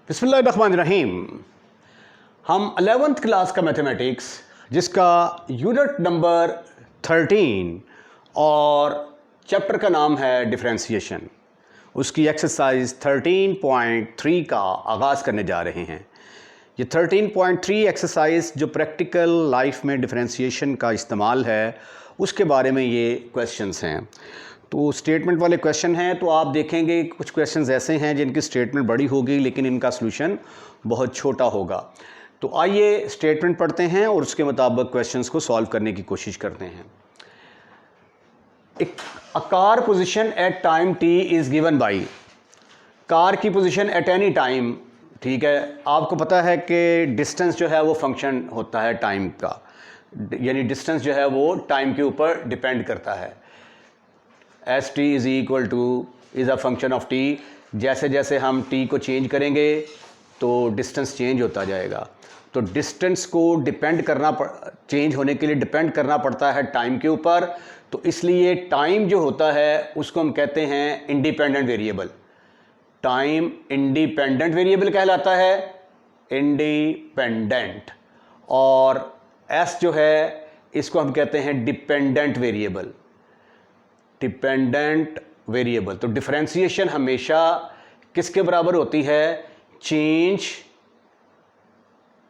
बिस्मिल्लाहिर्रहमानिर्रहीम। हम 11th class का मैथमेटिक्स जिसका यूनिट नंबर 13 और चैप्टर का नाम है डिफरेंशिएशन, उसकी एक्सरसाइज 13.3 का आगाज़ करने जा रहे हैं। ये 13.3 एक्सरसाइज जो प्रैक्टिकल लाइफ में डिफरेंशिएशन का इस्तेमाल है उसके बारे में ये क्वेश्चंस हैं। तो स्टेटमेंट वाले क्वेश्चन हैं, तो आप देखेंगे कुछ क्वेश्चंस ऐसे हैं जिनकी स्टेटमेंट बड़ी होगी लेकिन इनका सॉल्यूशन बहुत छोटा होगा। तो आइए स्टेटमेंट पढ़ते हैं और उसके मुताबिक क्वेश्चंस को सॉल्व करने की कोशिश करते हैं। एक car position at time T is given by, car की पोजीशन एट एनी टाइम, ठीक है। आपको पता है कि डिस्टेंस जो है वो फंक्शन होता है टाइम का, यानी डिस्टेंस जो है वो टाइम के ऊपर डिपेंड करता है। S T is equal two is a function of T. जैसे जैसे हम टी को चेंज करेंगे तो डिस्टेंस चेंज होता जाएगा। तो डिस्टेंस को चेंज होने के लिए डिपेंड करना पड़ता है टाइम के ऊपर। तो इसलिए टाइम जो होता है उसको हम कहते हैं independent variable. Time independent variable कहलाता है, इंडिपेंडेंट। और एस जो है इसको हम कहते हैं डिपेंडेंट वेरिएबल, डिपेंडेंट वेरिएबल। तो डिफरेंशिएशन हमेशा किसके बराबर होती है? Change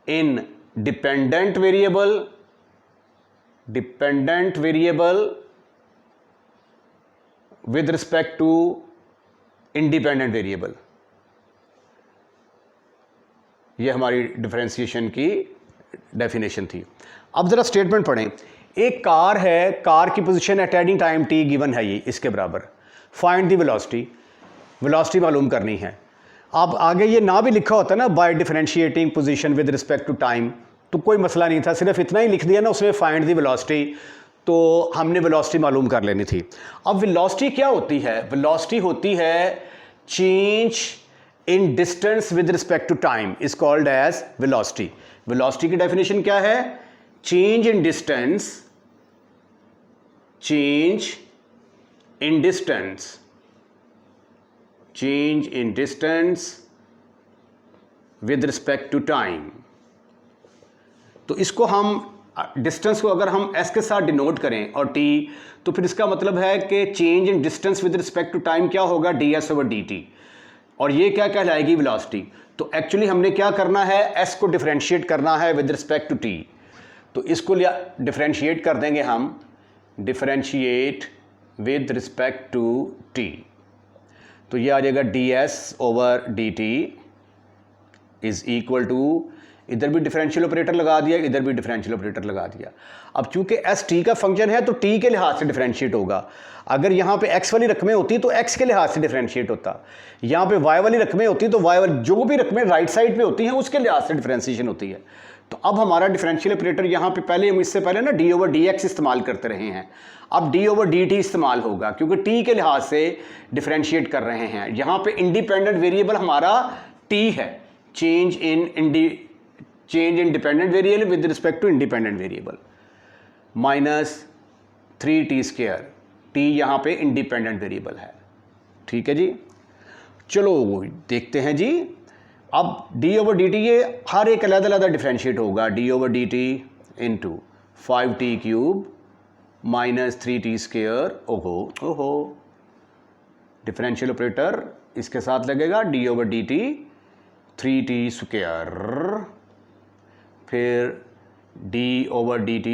in dependent variable, dependent variable with respect to independent variable. ये हमारी डिफरेंशिएशन की डेफिनेशन थी। अब जरा स्टेटमेंट पढ़ें। एक कार है, कार की position at any time T given है, ये इसके बराबर। फाइंड द वेलोसिटी, वेलोसिटी मालूम करनी है। अब आगे ये ना भी लिखा होता ना by differentiating position with respect to time, तो कोई मसला नहीं था, सिर्फ इतना ही लिख दिया ना उसमें फाइंड द वेलोसिटी, तो हमने वेलोसिटी मालूम कर लेनी थी। अब वेलोसिटी क्या होती है? वेलोसिटी होती है change in distance with respect to time, is called as velocity. Velocity की डेफिनेशन क्या है? Change in distance, change in distance, change in distance with respect to time। तो इसको हम डिस्टेंस को अगर हम s के साथ डिनोट करें और t, तो फिर इसका मतलब है कि change in distance with respect to time क्या होगा? ds over dt। और ये क्या कहलाएगी? वेलोसिटी। तो एक्चुअली हमने क्या करना है? s को डिफरेंशिएट करना है विद रिस्पेक्ट टू t। तो इसको डिफरेंशिएट कर देंगे हम, differentiate with respect to t। तो ये आ जाएगा ds over dt is equal to, इधर भी डिफरेंशियल ऑपरेटर लगा दिया, इधर भी डिफरेंशियल ऑपरेटर लगा दिया। अब चूंकि s t का फंक्शन है तो t के लिहाज से डिफरेंशिएट होगा। अगर यहाँ पे x वाली रकमें होती तो x के लिहाज से डिफरेंशिएट होता, यहाँ पे y वाली रकमें होती तो y वाली, जो भी रकमें राइट साइड पे होती हैं उसके लिहाज से डिफरेंशिएशन होती है। तो अब हमारा डिफरेंशियल ऑपरेटर यहाँ पे पहले हम इससे पहले ना d ओवर dx इस्तेमाल करते रहे हैं, अब d ओवर dt इस्तेमाल होगा क्योंकि t के लिहाज से डिफरेंशिएट कर रहे हैं। यहाँ पे इंडिपेंडेंट वेरिएबल हमारा t है, change in dependent variable with respect to independent variable, minus 3t square. t यहाँ पे इंडिपेंडेंट वेरिएबल है, ठीक है जी। चलो देखते हैं जी। अब d ओवर dt ये हर एक अलग-अलग डिफरेंशिएट होगा। d over dt into 5t cube minus 3t square. ओहो डिफरेंशियल ऑपरेटर इसके साथ लगेगा, d over dt 3t square, फिर d ओवर dt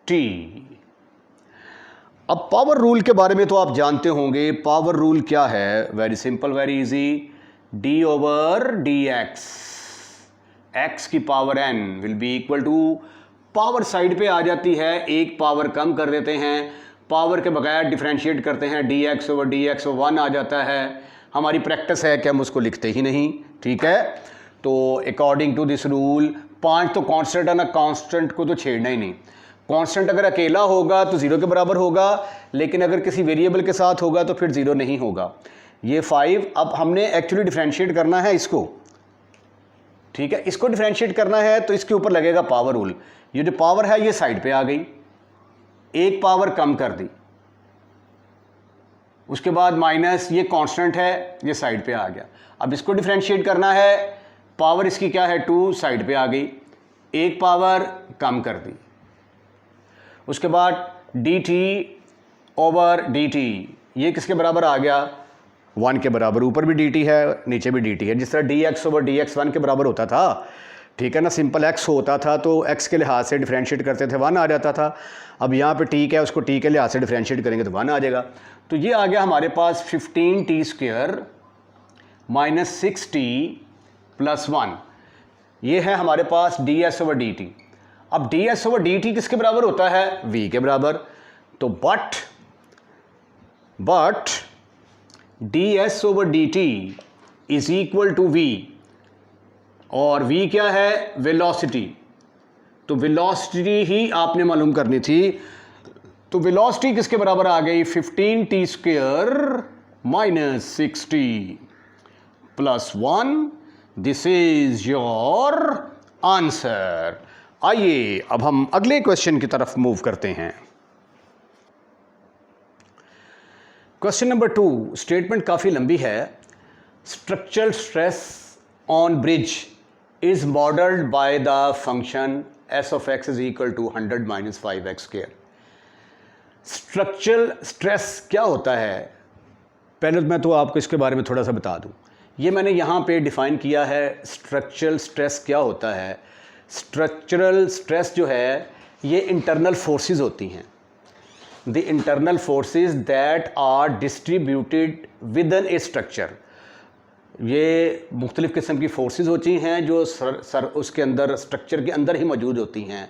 t। अब पावर रूल के बारे में तो आप जानते होंगे। पावर रूल क्या है? Very simple, very easy. d over dx, x की power n will be equal to, power side पे आ जाती है, एक पावर कम कर देते हैं, पावर के बगैर डिफरेंशिएट करते हैं, dx ओवर dx 1 आ जाता है। हमारी प्रैक्टिस है कि हम उसको लिखते ही नहीं, ठीक है। तो अकॉर्डिंग टू दिस रूल 5 तो कांस्टेंट है ना, कांस्टेंट को तो छेड़ना ही नहीं। कांस्टेंट अगर अकेला होगा तो 0 के बराबर होगा, लेकिन अगर किसी वेरिएबल के साथ होगा तो फिर 0 नहीं होगा। ये 5, अब हमने एक्चुअली डिफरेंशिएट करना है इसको, ठीक है। इसको डिफरेंशिएट करना है तो इसके ऊपर लगेगा पावर रूल। ये जो पावर है ये साइड पे आ गई, एक पावर कम कर दी, उसके बाद माइनस, ये कांस्टेंट है, ये साइड पे आ गया। अब इसको डिफरेंशिएट करना है, पावर इसकी क्या है 2, साइड पे आ गई, एक पावर कम कर दी। उसके बाद dt ओवर dt, ये किसके बराबर आ गया 1 के बराबर, ऊपर भी dt है नीचे भी dt है, जिस तरह dx ओवर dx 1 के बराबर होता था, ठीक है ना। सिंपल x होता था तो x के लिहाज से डिफरेंशिएट करते थे 1 आ जाता था। अब यहाँ पे t क्या है, उसको t के लिहाज से डिफरेंशिएट करेंगे तो 1 आ जाएगा। तो ये आ गया हमारे पास 15t² माइनस 6t प्लस 1, ये है हमारे पास ds ओवर dt। अब ds ओवर dt किसके बराबर होता है, v के बराबर। तो but ds over dt is equal to v, और v क्या है, वेलोसिटी। तो वेलोसिटी ही आपने मालूम करनी थी। तो वेलोसिटी किसके बराबर आ गई, 15t² minus 6t plus 1, this is your answer. आइए अब हम अगले क्वेश्चन की तरफ मूव करते हैं। क्वेश्चन नंबर 2, स्टेटमेंट काफ़ी लंबी है। Structural stress on bridge is modelled by the function s of x is equal to 100 minus 5x²। Structural stress क्या होता है, पहले मैं तो आपको इसके बारे में थोड़ा सा बता दूं। ये मैंने यहाँ पे डिफ़ाइन किया है, स्ट्रक्चरल स्ट्रेस क्या होता है। स्ट्रक्चरल स्ट्रेस जो है ये इंटरनल फोर्सेस होती हैं, the internal forces that are distributed within a structure. ये मुख्तलिफ़ किस्म की फोर्सेस होती हैं जो उसके अंदर, स्ट्रक्चर के अंदर ही मौजूद होती हैं।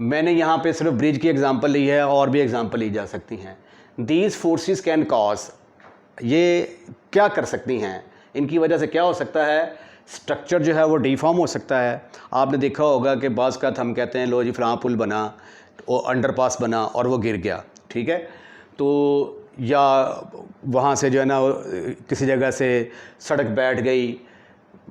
मैंने यहाँ पे सिर्फ ब्रिज की एग्जांपल ली है, और भी एग्जांपल ली जा सकती हैं। दीज फोर्सेस कैन कॉज, ये क्या कर सकती हैं, इनकी वजह से क्या हो सकता है, स्ट्रक्चर जो है वो डिफॉर्म हो सकता है। आपने देखा होगा कि बाज़ का हम कहते हैं लो जी फलां पुल बना, वो अंडरपास बना और वो गिर गया, ठीक है। तो या वहाँ से जो है ना किसी जगह से सड़क बैठ गई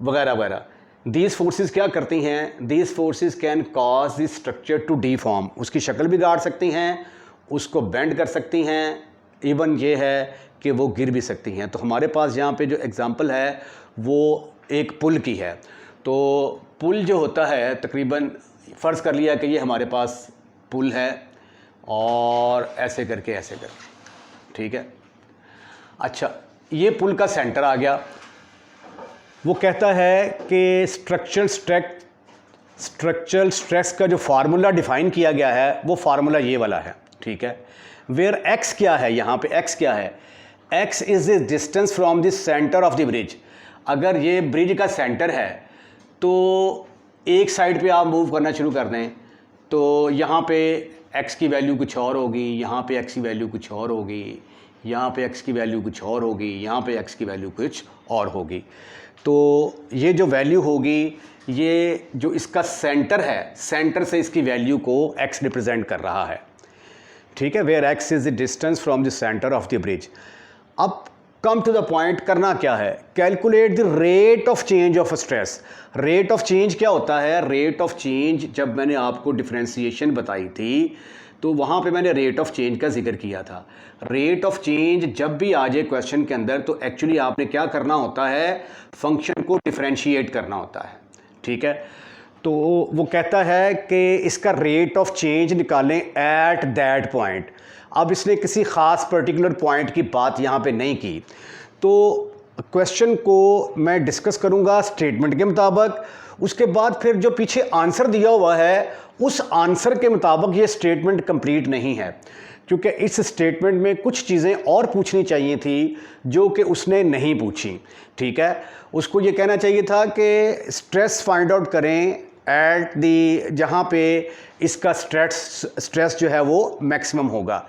वगैरह वगैरह। दीज फोर्सेस क्या करती हैं, these forces can cause this structure to deform, उसकी शक्ल बिगाड़ सकती हैं, उसको बेंड कर सकती हैं, इवन ये है कि वो गिर भी सकती हैं। तो हमारे पास यहाँ पे जो एग्ज़ाम्पल है वो एक पुल की है। तो पुल जो होता है तकरीबन, फ़र्ज़ कर लिया कि ये हमारे पास पुल है और ऐसे करके, ठीक है। अच्छा, ये पुल का सेंटर आ गया। वो कहता है कि स्ट्रक्चरल स्ट्रेस का जो फार्मूला डिफ़ाइन किया गया है वो फार्मूला ये वाला है, ठीक है। वेयर x क्या है, यहाँ पे x क्या है, x is the distance from the centre of the bridge. अगर ये ब्रिज का सेंटर है तो एक साइड पे आप मूव करना शुरू कर दें तो यहाँ पे x की वैल्यू कुछ और होगी, यहाँ पे x की वैल्यू कुछ और होगी, यहाँ पे x की वैल्यू कुछ और होगी, यहाँ पे x की वैल्यू कुछ और होगी। तो ये जो वैल्यू होगी, ये जो इसका सेंटर है, सेंटर से इसकी वैल्यू को x रिप्रेजेंट कर रहा है, ठीक है। Where x is the distance from the centre of the bridge. अब कम टू द पॉइंट, करना क्या है, calculate the rate of change of stress. Rate of change क्या होता है, रेट ऑफ चेंज जब मैंने आपको डिफरेंशिएशन बताई थी तो वहाँ पे मैंने रेट ऑफ चेंज का जिक्र किया था। रेट ऑफ चेंज जब भी आ जाए क्वेश्चन के अंदर तो एक्चुअली आपने क्या करना होता है, फंक्शन को डिफरेंशिएट करना होता है, ठीक है। तो वो कहता है कि इसका रेट ऑफ चेंज निकालें एट दैट पॉइंट। अब इसने किसी ख़ास पर्टिकुलर पॉइंट की बात यहाँ पे नहीं की, तो क्वेश्चन को मैं डिस्कस करूँगा स्टेटमेंट के मुताबिक। उसके बाद फिर जो पीछे आंसर दिया हुआ है उस आंसर के मुताबिक ये स्टेटमेंट कंप्लीट नहीं है, क्योंकि इस स्टेटमेंट में कुछ चीज़ें और पूछनी चाहिए थी जो कि उसने नहीं पूछी, ठीक है। उसको ये कहना चाहिए था कि स्ट्रेस फाइंड आउट करें एट दी, जहाँ पे इसका स्ट्रेस जो है वो मैक्सिमम होगा,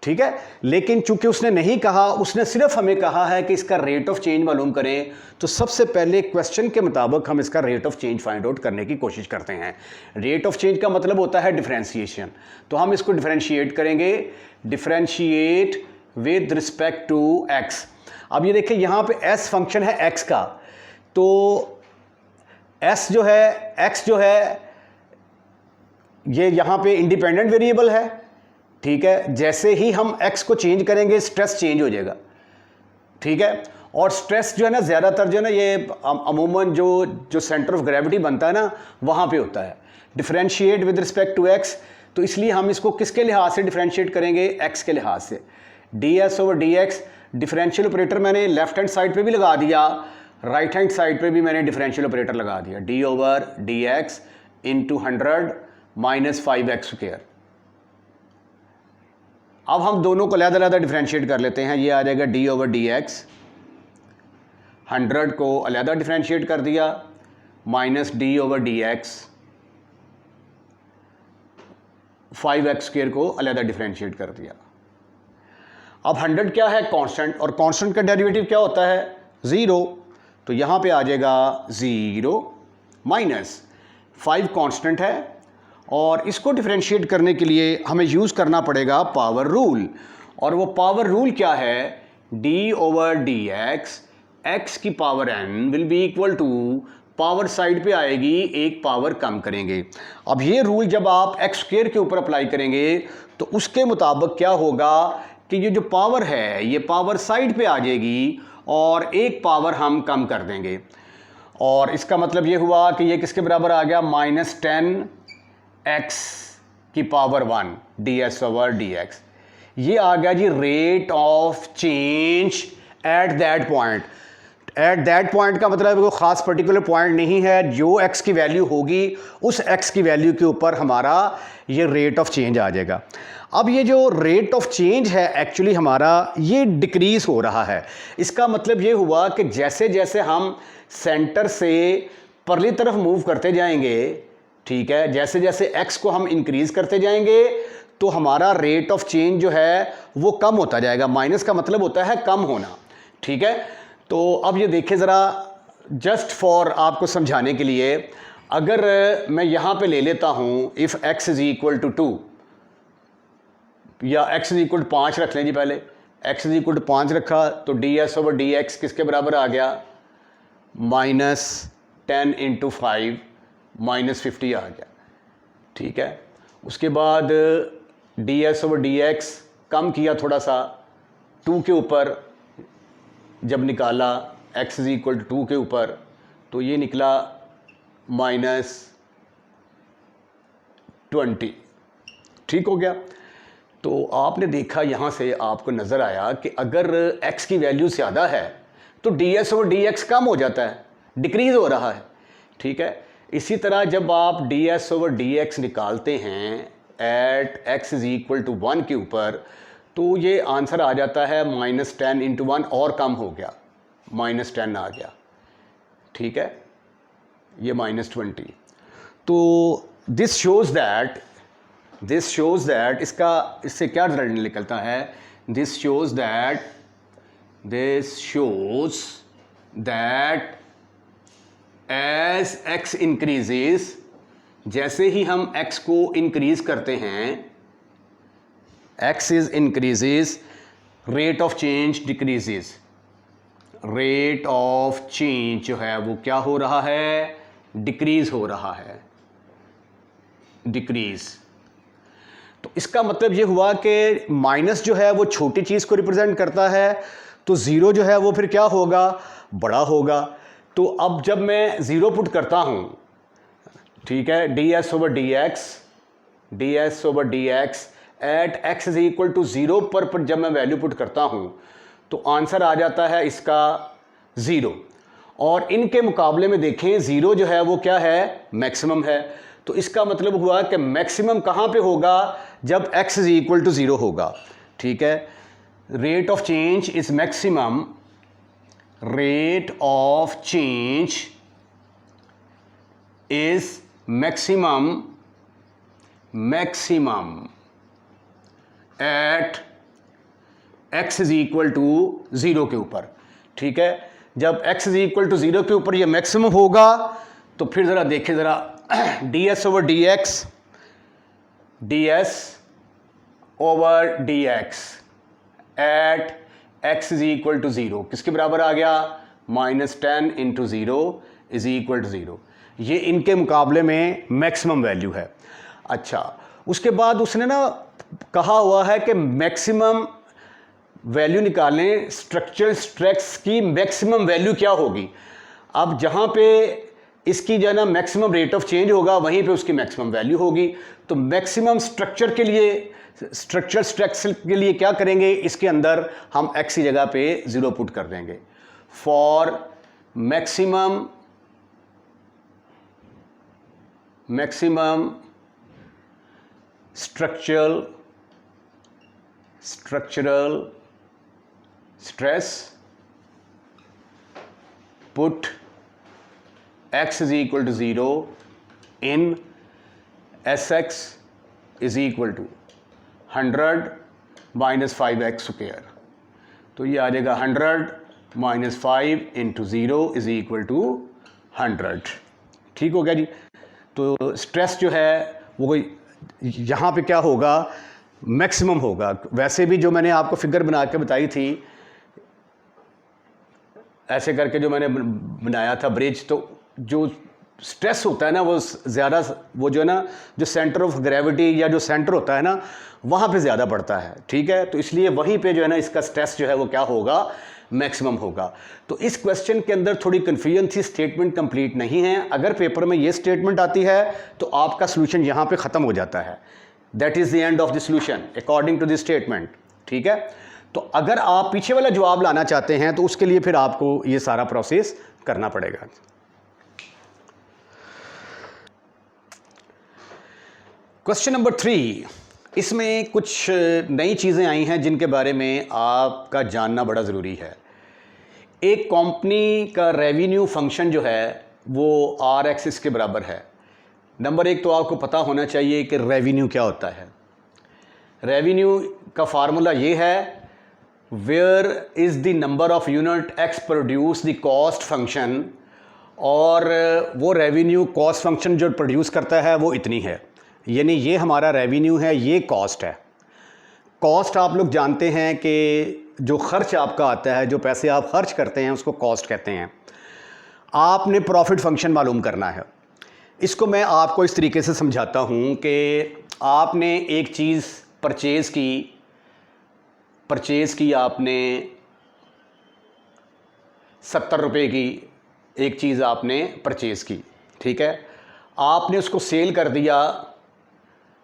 ठीक है। लेकिन चूंकि उसने नहीं कहा, उसने सिर्फ हमें कहा है कि इसका रेट ऑफ चेंज मालूम करें, तो सबसे पहले क्वेश्चन के मुताबिक हम इसका rate of change find out करने की कोशिश करते हैं। रेट ऑफ चेंज का मतलब होता है डिफरेंशिएशन, तो हम इसको डिफरेंशिएट करेंगे, differentiate with respect to x। अब ये देखिए यहाँ पे s फंक्शन है x का, तो s जो है, x जो है ये यहाँ पे इंडिपेंडेंट वेरिएबल है, ठीक है। जैसे ही हम x को चेंज करेंगे स्ट्रेस चेंज हो जाएगा, ठीक है। और स्ट्रेस जो है ना ज़्यादातर जो है ना ये अमूमन जो सेंटर ऑफ ग्रेविटी बनता है ना वहाँ पे होता है। Differentiate with respect to x, तो इसलिए हम इसको किसके लिहाज से डिफरेंशिएट करेंगे, x के लिहाज से। ds over dx, differential operator मैंने लेफ्ट हैंड साइड पे भी लगा दिया, राइट हैंड साइड पे भी मैंने डिफरेंशियल ऑपरेटर लगा दिया, d over dx into 100 minus 5x square. अब हम दोनों को अलग-अलग डिफरेंशिएट कर लेते हैं। ये आ जाएगा d ओवर dx, 100 को अलग डिफरेंशिएट कर दिया, minus d over dx, 5x square को अलग डिफरेंशिएट कर दिया। अब 100 क्या है, कांस्टेंट, और कांस्टेंट का डेरिवेटिव क्या होता है, 0। तो यहाँ पे आ जाएगा 0 माइनस 5 कांस्टेंट है, और इसको डिफरेंशिएट करने के लिए हमें यूज़ करना पड़ेगा पावर रूल। और वो पावर रूल क्या है, d ओवर dx x की power n will be equal to, power side पे आएगी एक पावर कम करेंगे। अब ये रूल जब आप x स्क्वायर के ऊपर अप्लाई करेंगे तो उसके मुताबिक क्या होगा कि ये जो पावर है ये पावर साइड पे आ जाएगी और एक पावर हम कम कर देंगे। और इसका मतलब ये हुआ कि ये किसके बराबर आ गया, माइनस 10x की पावर 1 ds ओवर dx। ये आ गया जी rate of change at that point. At that point का मतलब कोई ख़ास पर्टिकुलर पॉइंट नहीं है, जो x की वैल्यू होगी उस x की वैल्यू के ऊपर हमारा ये रेट ऑफ चेंज आ जाएगा। अब ये जो रेट ऑफ चेंज है एक्चुअली हमारा ये डिक्रीज़ हो रहा है। इसका मतलब ये हुआ कि जैसे जैसे हम सेंटर से परली तरफ मूव करते जाएंगे, ठीक है, जैसे जैसे x को हम इंक्रीज़ करते जाएंगे तो हमारा रेट ऑफ चेंज जो है वो कम होता जाएगा। माइनस का मतलब होता है कम होना, ठीक है। तो अब ये देखें ज़रा, जस्ट फॉर आपको समझाने के लिए, अगर मैं यहाँ पे ले लेता हूँ if x is equal to 2 या x इज़ इक्वल टू 5 रख लें जी, पहले x इज़ इक्वल टू 5 रखा तो ds ओवर dx किसके बराबर आ गया, माइनस 10 इंटू 5 माइनस 50 आ गया, ठीक है। उसके बाद ds ओवर dx कम किया थोड़ा सा 2 के ऊपर, जब निकाला x इज इक्वल टू 2 के ऊपर तो ये निकला माइनस 20, ठीक हो गया। तो आपने देखा यहाँ से आपको नज़र आया कि अगर x की वैल्यू ज़्यादा है तो ds ओवर dx कम हो जाता है, डिक्रीज़ हो रहा है, ठीक है। इसी तरह जब आप ds ओवर dx निकालते हैं at x is equal to 1 के ऊपर तो ये आंसर आ जाता है माइनस 10 इंटू 1, और कम हो गया, माइनस 10 आ गया, ठीक है, ये माइनस 20। तो दिस शोज़ दैट इससे क्या रिजल्ट निकलता है, this shows that as x increases, जैसे ही हम x को इंक्रीज करते हैं, x is increases, rate of change decreases, rate of change जो है वो क्या हो रहा है, डिक्रीज हो रहा है, डिक्रीज। तो इसका मतलब ये हुआ कि माइनस जो है वो छोटी चीज़ को रिप्रेजेंट करता है, तो ज़ीरो जो है वो फिर क्या होगा, बड़ा होगा। तो अब जब मैं ज़ीरो पुट करता हूँ, ठीक है, ds over dx at x is equal to 0 पर जब मैं वैल्यू पुट करता हूँ तो आंसर आ जाता है इसका 0। और इनके मुकाबले में देखें 0 जो है वो क्या है, मैक्सिमम है। तो इसका मतलब हुआ कि मैक्सिमम कहाँ पे होगा, जब x इज इक्वल टू 0 होगा, ठीक है। Rate of change is maximum, rate of change is maximum at x is equal to 0 के ऊपर, ठीक है। जब x इज इक्वल टू 0 के ऊपर ये मैक्सिमम होगा तो फिर ज़रा देखें ज़रा ds over dx at x is equal to 0 किसके बराबर आ गया, minus 10 into 0 is equal to 0। ये इनके मुकाबले में मैक्सिमम वैल्यू है। अच्छा, उसके बाद उसने ना कहा हुआ है कि मैक्सिमम वैल्यू निकालें, स्ट्रक्चरल स्ट्रेस की मैक्सिमम वैल्यू क्या होगी। अब जहाँ पे इसकी जो है ना मैक्सिमम रेट ऑफ चेंज होगा वहीं पे उसकी मैक्सिमम वैल्यू होगी। तो मैक्सिमम स्ट्रक्चर के लिए, स्ट्रक्चरल स्ट्रेस के लिए क्या करेंगे, इसके अंदर हम x की जगह पे 0 पुट कर देंगे। For maximum structural stress, put x is equal to 0 in Sx is equal to 100 minus 5x square। तो ये आ जाएगा 100 minus 5 into 0 is equal to 100। ठीक हो गया जी। तो स्ट्रेस जो है वो यहाँ पे क्या होगा, मैक्सिमम होगा। वैसे भी जो मैंने आपको फिगर बना के बताई थी, ऐसे करके जो मैंने बनाया था ब्रिज, तो जो स्ट्रेस होता है ना वो ज़्यादा, वो जो है ना जो सेंटर ऑफ ग्रेविटी या जो सेंटर होता है ना वहाँ पे ज़्यादा पड़ता है। ठीक है, तो इसलिए वहीं पे जो है ना इसका स्ट्रेस जो है वो क्या होगा, मैक्सिमम होगा। तो इस क्वेश्चन के अंदर थोड़ी कन्फ्यूजन थी, स्टेटमेंट कंप्लीट नहीं है। अगर पेपर में ये स्टेटमेंट आती है तो आपका सोल्यूशन यहाँ पे ख़त्म हो जाता है। That is the end of the solution according to the statement. ठीक है, तो अगर आप पीछे वाला जवाब लाना चाहते हैं तो उसके लिए फिर आपको ये सारा प्रोसेस करना पड़ेगा। क्वेश्चन नंबर 3, इसमें कुछ नई चीज़ें आई हैं जिनके बारे में आपका जानना बड़ा ज़रूरी है। एक कंपनी का रेवेन्यू फंक्शन जो है वो आर एक्सिस के बराबर है। नंबर 1 तो आपको पता होना चाहिए कि रेवेन्यू क्या होता है। रेवेन्यू का फार्मूला ये है, where is the number of unit x produce the cost function, और वो रेवेन्यू कॉस्ट फंक्शन जो प्रोड्यूस करता है वो इतनी है। यानी ये हमारा रेवेन्यू है, ये कॉस्ट है। कॉस्ट आप लोग जानते हैं कि जो खर्च आपका आता है, जो पैसे आप खर्च करते हैं उसको कॉस्ट कहते हैं। आपने प्रॉफिट फंक्शन मालूम करना है। इसको मैं आपको इस तरीके से समझाता हूँ कि आपने एक चीज़ परचेज़ की आपने 70 रुपये की एक चीज़ आपने परचेज़ की। ठीक है, आपने उसको सेल कर दिया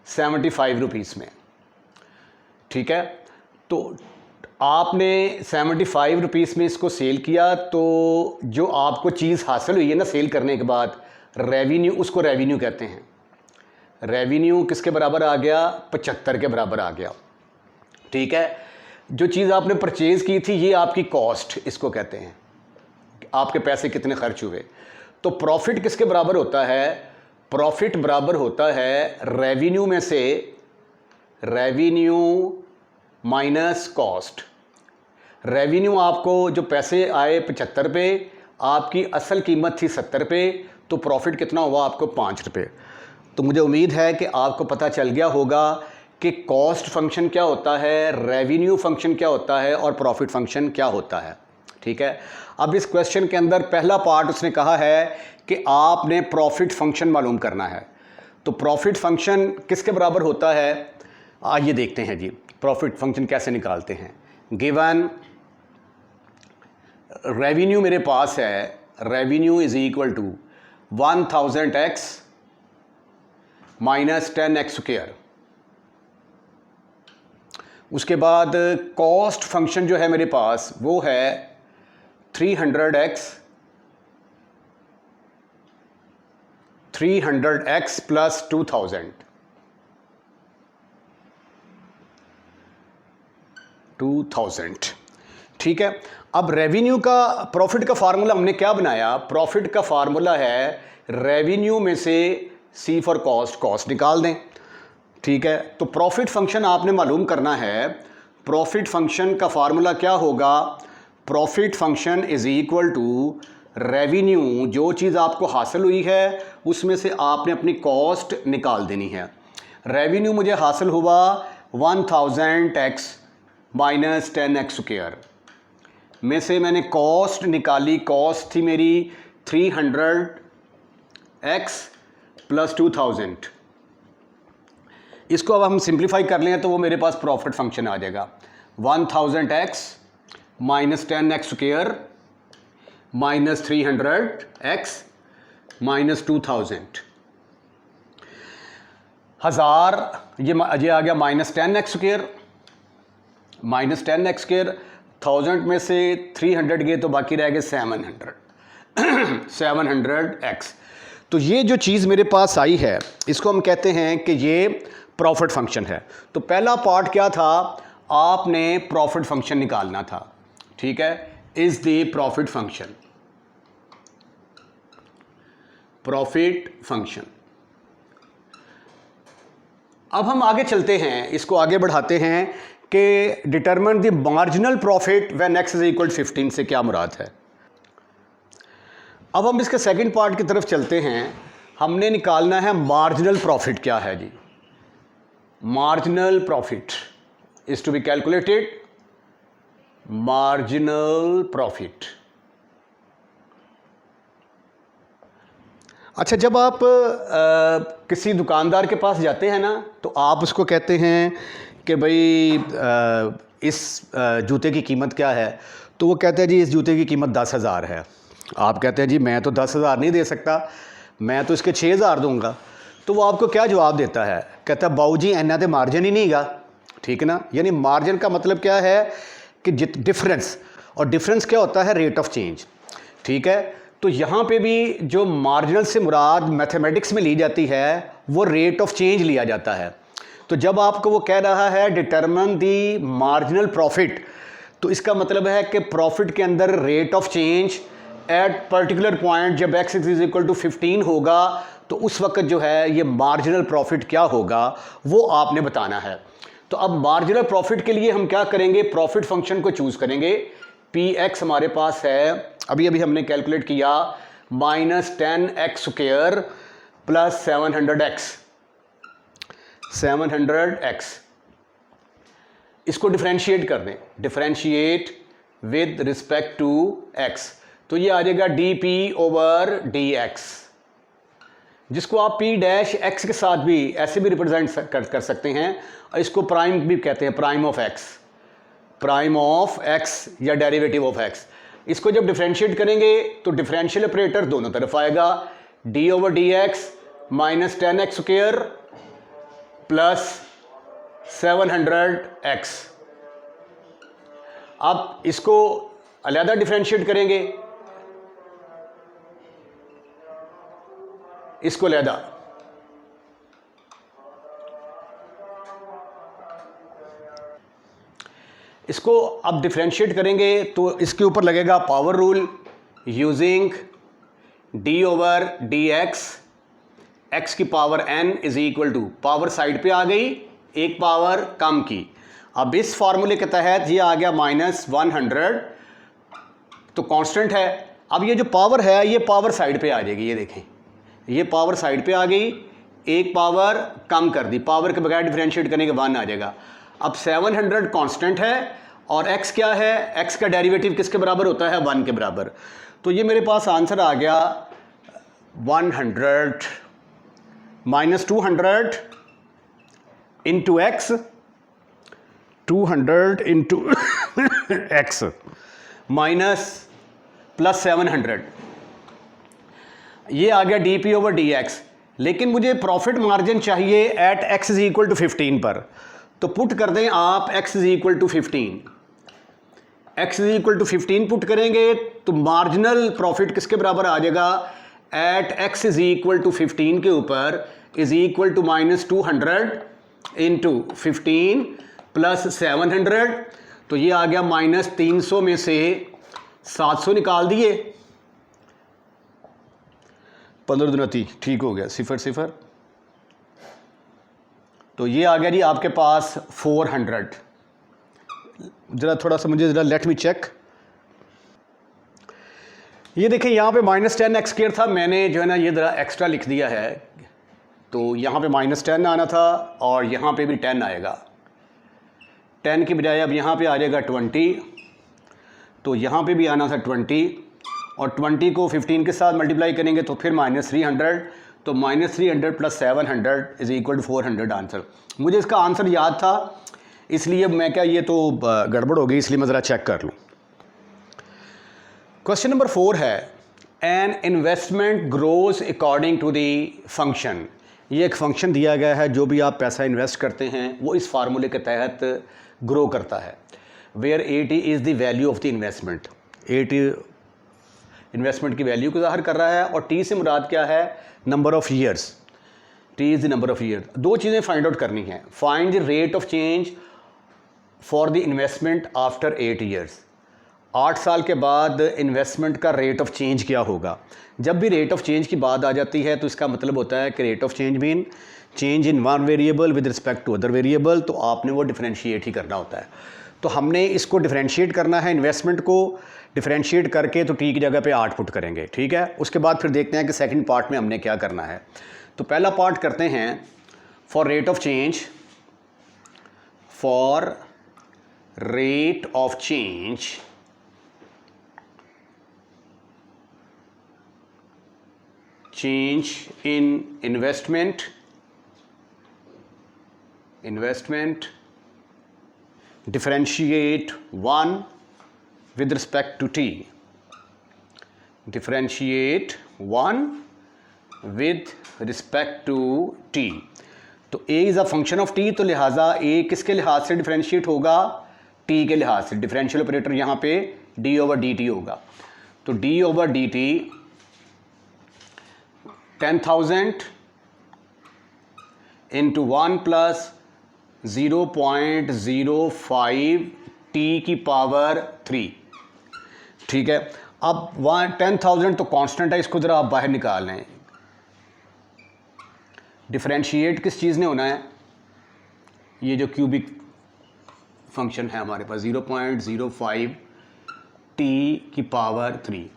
75 रुपीज़ में। ठीक है, तो आपने 75 रुपीज़ में इसको सेल किया, तो जो आपको चीज़ हासिल हुई है ना सेल करने के बाद, रेवेन्यू, उसको रेवेन्यू कहते हैं। रेवेन्यू किसके बराबर आ गया, 75 के बराबर आ गया। ठीक है, जो चीज़ आपने परचेज़ की थी ये आपकी कॉस्ट, इसको कहते हैं आपके पैसे कितने खर्च हुए। तो प्रॉफिट किसके बराबर होता है, प्रॉफिट बराबर होता है रेवेन्यू में से रेवेन्यू माइनस कॉस्ट। रेवेन्यू आपको जो पैसे आए 75 पे, आपकी असल कीमत थी 70 पे, तो प्रॉफिट कितना हुआ आपको 5 रुपये। तो मुझे उम्मीद है कि आपको पता चल गया होगा कि कॉस्ट फंक्शन क्या होता है, रेवेन्यू फंक्शन क्या होता है और प्रॉफिट फंक्शन क्या होता है। ठीक है, अब इस क्वेश्चन के अंदर पहला पार्ट उसने कहा है कि आपने प्रॉफिट फंक्शन मालूम करना है। तो प्रॉफिट फंक्शन किसके बराबर होता है, आइए देखते हैं जी प्रॉफिट फंक्शन कैसे निकालते हैं। गिवन रेवेन्यू मेरे पास है, revenue is equal to 1000x minus 10x square. उसके बाद कॉस्ट फंक्शन जो है मेरे पास वो है 300x प्लस 2000। ठीक है, अब रेवेन्यू का, प्रॉफिट का फार्मूला हमने क्या बनाया, प्रॉफिट का फार्मूला है रेवेन्यू में से सी फॉर कॉस्ट, कॉस्ट निकाल दें। ठीक है, तो प्रॉफिट फंक्शन आपने मालूम करना है। प्रॉफिट फंक्शन का फार्मूला क्या होगा, profit function is equal to revenue, जो चीज़ आपको हासिल हुई है उसमें से आपने अपनी कॉस्ट निकाल देनी है। रेवेन्यू मुझे हासिल हुआ 1000x माइनस 10x स्क्वायर में से मैंने कॉस्ट निकाली, कॉस्ट थी मेरी 300x प्लस 2000। इसको अब हम सिंप्लीफाई कर लें तो वो मेरे पास प्रॉफिट फंक्शन आ जाएगा 1000x minus 10x square minus 300x minus 2000 हज़ार, ये आ गया minus 10x square minus 10x square, 1000 में से 300 गए तो बाकी रह गए 700x। तो ये जो चीज़ मेरे पास आई है इसको हम कहते हैं कि ये प्रॉफिट फंक्शन है। तो पहला पार्ट क्या था, आपने प्रॉफिट फंक्शन निकालना था, ठीक है, is the profit function, profit function. अब हम आगे चलते हैं, इसको आगे बढ़ाते हैं कि determine the marginal profit when x is equal 15 से क्या मुराद है। अब हम इसके सेकंड पार्ट की तरफ चलते हैं। हमने निकालना है मार्जिनल प्रॉफिट क्या है जी। Marginal profit is to be calculated, marginal profit. अच्छा, जब आप किसी दुकानदार के पास जाते हैं ना तो आप उसको कहते हैं कि भाई इस जूते की कीमत क्या है, तो वो कहते हैं जी इस जूते की कीमत 10,000 है। आप कहते हैं जी मैं तो 10,000 नहीं दे सकता, मैं तो इसके 6,000 दूंगा। तो वो आपको क्या जवाब देता है, कहता है बाऊ जी इन्ना तो मार्जिन ही नहीं गा, ठीक है ना। यानी मार्जिन का मतलब क्या है कि डिफरेंस, और डिफरेंस क्या होता है, रेट ऑफ चेंज, ठीक है। तो यहाँ पे भी जो मार्जिनल से मुराद मैथमेटिक्स में ली जाती है वो रेट ऑफ चेंज लिया जाता है। तो जब आपको वो कह रहा है डिटरमिन दी मार्जिनल प्रॉफिट, तो इसका मतलब है कि प्रॉफिट के अंदर rate of change at particular point जब x इज इक्वल टू 15 होगा तो उस वक्त जो है ये मार्जिनल प्रॉफिट क्या होगा वो आपने बताना है। तो अब मार्जिनल प्रॉफिट के लिए हम क्या करेंगे, प्रॉफिट फंक्शन को चूज करेंगे। px हमारे पास है, अभी अभी हमने कैलकुलेट किया, minus 10x square plus 700x। इसको डिफरेंशिएट कर दें, differentiate with respect to x, तो ये आ जाएगा dp ओवर dx, जिसको आप p डैश x के साथ भी ऐसे भी रिप्रेजेंट कर सकते हैं, और इसको प्राइम भी कहते हैं, प्राइम ऑफ x या डेरिवेटिव ऑफ x। इसको जब डिफरेंशिएट करेंगे तो डिफरेंशियल ऑपरेटर दोनों तरफ आएगा, d over dx minus 10x square plus 700x। अब इसको अलहदा डिफरेंशिएट करेंगे, इसको अलहदा, इसको अब डिफरेंशिएट करेंगे तो इसके ऊपर लगेगा power rule using d over dx, x की power n is equal to, power side पे आ गई, एक पावर कम की। अब इस फार्मूले के तहत ये आ गया माइनस 100, तो कांस्टेंट है। अब ये जो पावर है ये पावर साइड पे आ जाएगी, ये देखें ये पावर साइड पे आ गई, एक पावर कम कर दी, पावर के बगैर डिफरेंशिएट करने के 1 आ जाएगा। अब 700 कांस्टेंट है और x क्या है, x का डेरिवेटिव किसके बराबर होता है, 1 के बराबर। तो ये मेरे पास आंसर आ गया 100 minus 200 into x, 200 into x minus plus 700, ये आ गया dp ओवर dx। लेकिन मुझे प्रॉफिट मार्जिन चाहिए at x is equal to 15 पर, तो पुट कर दें आप x is equal to 15, x is equal to 15 put करेंगे तो मार्जिनल प्रॉफिट किसके बराबर आ जाएगा, at x is equal to 15 के ऊपर is equal to minus 200 into 15 plus 700, तो ये आ गया माइनस 300 में से 700 निकाल दिए, 15 दुना 30, ठीक हो गया, 0 तो ये आ गया जी आपके पास 400। ज़रा थोड़ा सा मुझे ज़रा लेट मी चेक, ये देखें यहाँ पे माइनस 10x स्क्वायर था, मैंने जो है ना ये ज़रा एक्स्ट्रा लिख दिया है, तो यहाँ पे माइनस 10 आना था और यहाँ पे भी 10 आएगा, 10 की बजाय अब यहाँ पे आ जाएगा 20, तो यहाँ पे भी आना था 20, और 20 को 15 के साथ मल्टीप्लाई करेंगे तो फिर माइनस 300, तो -300 + 700 इज इक्वल टू 400 आंसर। मुझे इसका आंसर याद था, इसलिए मैं क्या, ये तो गड़बड़ हो गई, इसलिए मैं ज़रा चेक कर लूँ। क्वेश्चन नंबर 4 है, an investment grows according to the function. ये एक फंक्शन दिया गया है, जो भी आप पैसा इन्वेस्ट करते हैं वो इस फार्मूले के तहत ग्रो करता है, where 80 is the value of the investment. 80 investment की वैल्यू को ज़ाहिर कर रहा है, और टी से मुराद क्या है, number of years. T is the number of year. दो चीज़ें फाइंड आउट करनी है, find the rate of change for the investment after 8 years. 8 साल के बाद इन्वेस्टमेंट का रेट ऑफ चेंज क्या होगा। जब भी रेट ऑफ चेंज की बात आ जाती है तो इसका मतलब होता है कि rate of change mean change in one variable with respect to other variable, तो आपने वो डिफरेंशिएट ही करना होता है। तो हमने इसको डिफरेंशिएट करना है, इन्वेस्टमेंट को डिफरेंशिएट करके, तो टी की जगह पे 8 पुट करेंगे, ठीक है। उसके बाद फिर देखते हैं कि सेकंड पार्ट में हमने क्या करना है। तो पहला पार्ट करते हैं, for rate of change, for rate of change in investment differentiate 1 with respect to t, differentiate 1 with respect to t। तो a is a function of t, तो लिहाजा a किसके लिहाज से डिफरेंशिएट होगा, t के लिहाज से। डिफरेंशियल ऑपरेटर यहाँ पे d/dt होगा, तो d/dt 10,000 into 1 plus 0.05 t की पावर 3, ठीक है। अब 10,000 तो कांस्टेंट है, इसको ज़रा आप बाहर निकाल लें। डिफरेंशिएट किस चीज़ ने होना है, ये जो क्यूबिक फंक्शन है हमारे पास 0.05 t की पावर 3।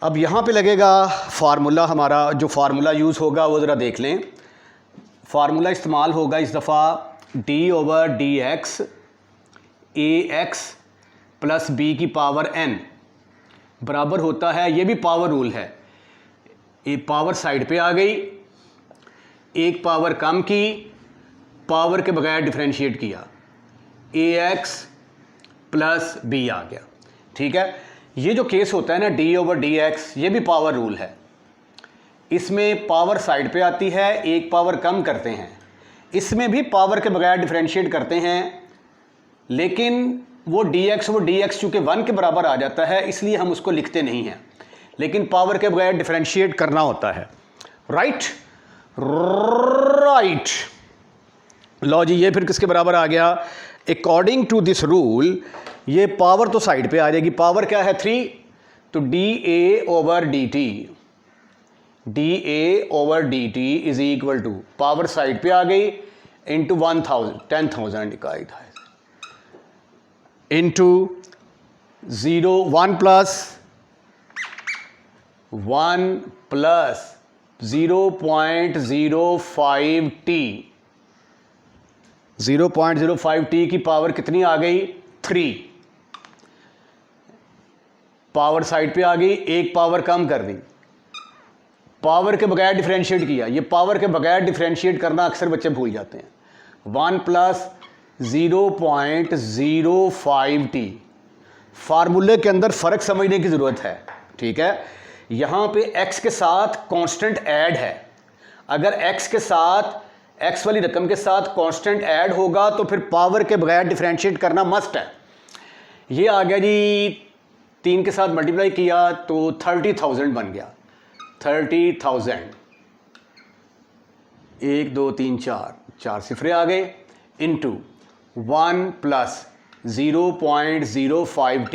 अब यहाँ पे लगेगा फार्मूला, हमारा जो फार्मूला यूज़ होगा वो ज़रा देख लें। फार्मूला इस्तेमाल होगा इस दफ़ा d/dx ax प्लस b की पावर n बराबर होता है, ये भी पावर रूल है, ये पावर साइड पे आ गई, एक पावर कम की, पावर के बगैर डिफरेंशिएट किया, ax प्लस b आ गया, ठीक है। ये जो केस होता है ना d/dx, ये भी पावर रूल है, इसमें पावर साइड पे आती है, एक पावर कम करते हैं, इसमें भी पावर के बगैर डिफरेंशिएट करते हैं, लेकिन वो dx चूँकि 1 के बराबर आ जाता है, इसलिए हम उसको लिखते नहीं हैं, लेकिन पावर के बगैर डिफरेंशिएट करना होता है। राइट, लो जी, ये फिर किसके बराबर आ गया, अकॉर्डिंग टू दिस रूल ये पावर तो साइड पे आ जाएगी, पावर क्या है 3, तो dA/dt is equal to, power side पे आ गई, इंटू 10,000 इकाई था, इंटू 1 प्लस 0.05 t की पावर कितनी आ गई 3, पावर साइड पे आ गई, एक पावर कम कर दी, पावर के बगैर डिफरेंशिएट किया। ये पावर के बगैर डिफरेंशिएट करना अक्सर बच्चे भूल जाते हैं। 1 प्लस 0.05 t, फार्मूले के अंदर फ़र्क समझने की ज़रूरत है, ठीक है। यहाँ पे x के साथ कांस्टेंट ऐड है, अगर x के साथ x वाली रकम के साथ कांस्टेंट ऐड होगा तो फिर पावर के बगैर डिफरेंशिएट करना मस्ट है। ये आ गया जी, 3 के साथ मल्टीप्लाई किया तो 30,000 बन गया, 30,000, 1 2 3 4 सिफरे आ गए, इंटू 1 प्लस 0.05 t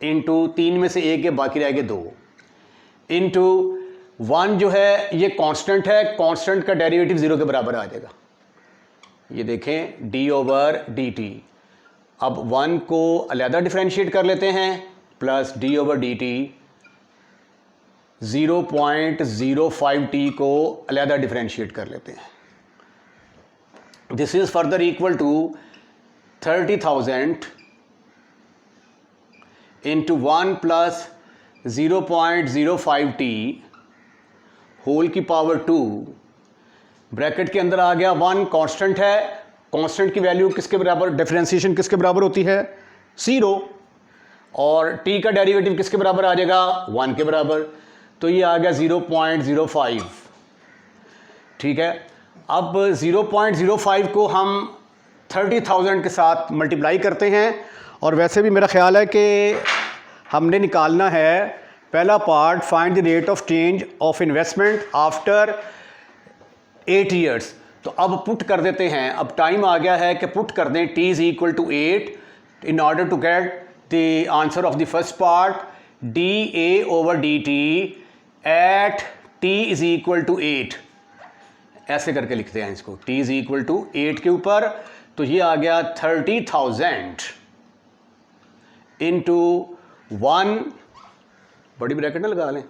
इंटू 3 में से 1 के बाकी रह गए 2, इंटू 1 जो है ये कांस्टेंट है, कांस्टेंट का डेरिवेटिव 0 के बराबर आ जाएगा। ये देखें d/dt। अब 1 को अलहदा डिफरेंशिएट कर लेते हैं, प्लस d/dt 0.05 t को अलहदा डिफरेंशिएट कर लेते हैं। This is further equal to 30,000 into 1 plus 0.05 t whole की पावर 2, ब्रैकेट के अंदर आ गया 1, कांस्टेंट है, कांस्टेंट की वैल्यू किसके बराबर, डिफरेंशिएशन किसके बराबर होती है, 0, और t का डेरिवेटिव किसके बराबर आ जाएगा, 1 के बराबर, तो ये आ गया 0.05। ठीक है, अब 0.05 को हम 30,000 के साथ मल्टीप्लाई करते हैं, और वैसे भी मेरा ख्याल है कि हमने निकालना है पहला part, find the rate of change of investment after 8 years. तो अब पुट कर देते हैं, अब टाइम आ गया है कि पुट कर दें t is equal to 8 in order to get the answer of the first part, dA/dt at t is equal to 8, ऐसे करके लिखते हैं इसको, t इज इक्वल टू 8 के ऊपर, तो ये आ गया 30,000 इंटू 1, बड़ी ब्रैकेट ना लगा लें,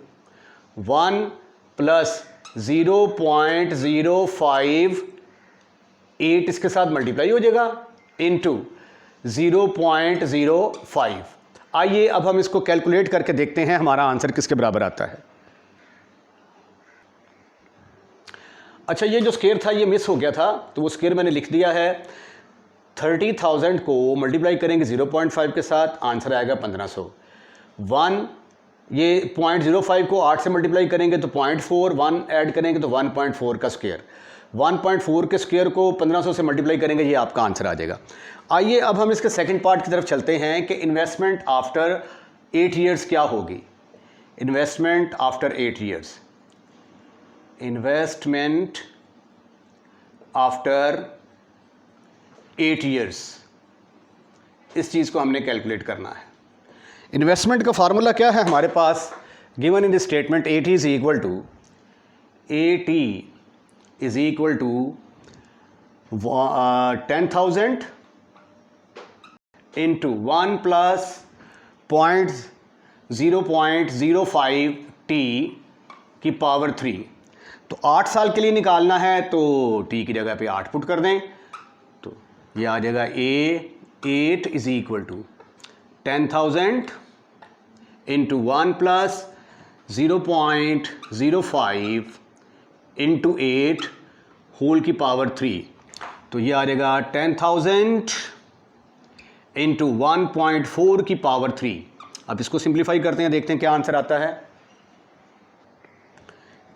1 प्लस 0.058 इसके साथ मल्टीप्लाई हो जाएगा इंटू 0.05। आइए अब हम इसको कैलकुलेट करके देखते हैं हमारा आंसर किसके बराबर आता है। अच्छा, ये जो स्केयर था ये मिस हो गया था, तो वो स्केयर मैंने लिख दिया है। 30,000 को मल्टीप्लाई करेंगे 0.5 के साथ, आंसर आएगा 1500। 1, ये 0.05 को 8 से मल्टीप्लाई करेंगे तो 0.4, 1 ऐड करेंगे तो 1.4 का स्क्वायर, 1.4 के स्क्वायर को 1500 से मल्टीप्लाई करेंगे, ये आपका आंसर आ जाएगा। आइए अब हम इसके सेकंड पार्ट की तरफ चलते हैं कि इन्वेस्टमेंट आफ्टर 8 ईयर्स क्या होगी। Investment after 8 years, investment after 8 years, इस चीज़ को हमने कैलकुलेट करना है। इन्वेस्टमेंट का फार्मूला क्या है हमारे पास, given in the statement, AT is equal to 10,000 into 1 plus 0.05 t की पावर 3। तो 8 साल के लिए निकालना है तो t की जगह पे 8 पुट कर दें, तो ये आ जाएगा 8 is equal to 10,000 into 1 plus 0.05 into 8 whole की पावर 3, तो ये आ जाएगा 10,000 इंटू 1.4 की पावर 3। अब इसको सिंप्लीफाई करते हैं, देखते हैं क्या आंसर आता है।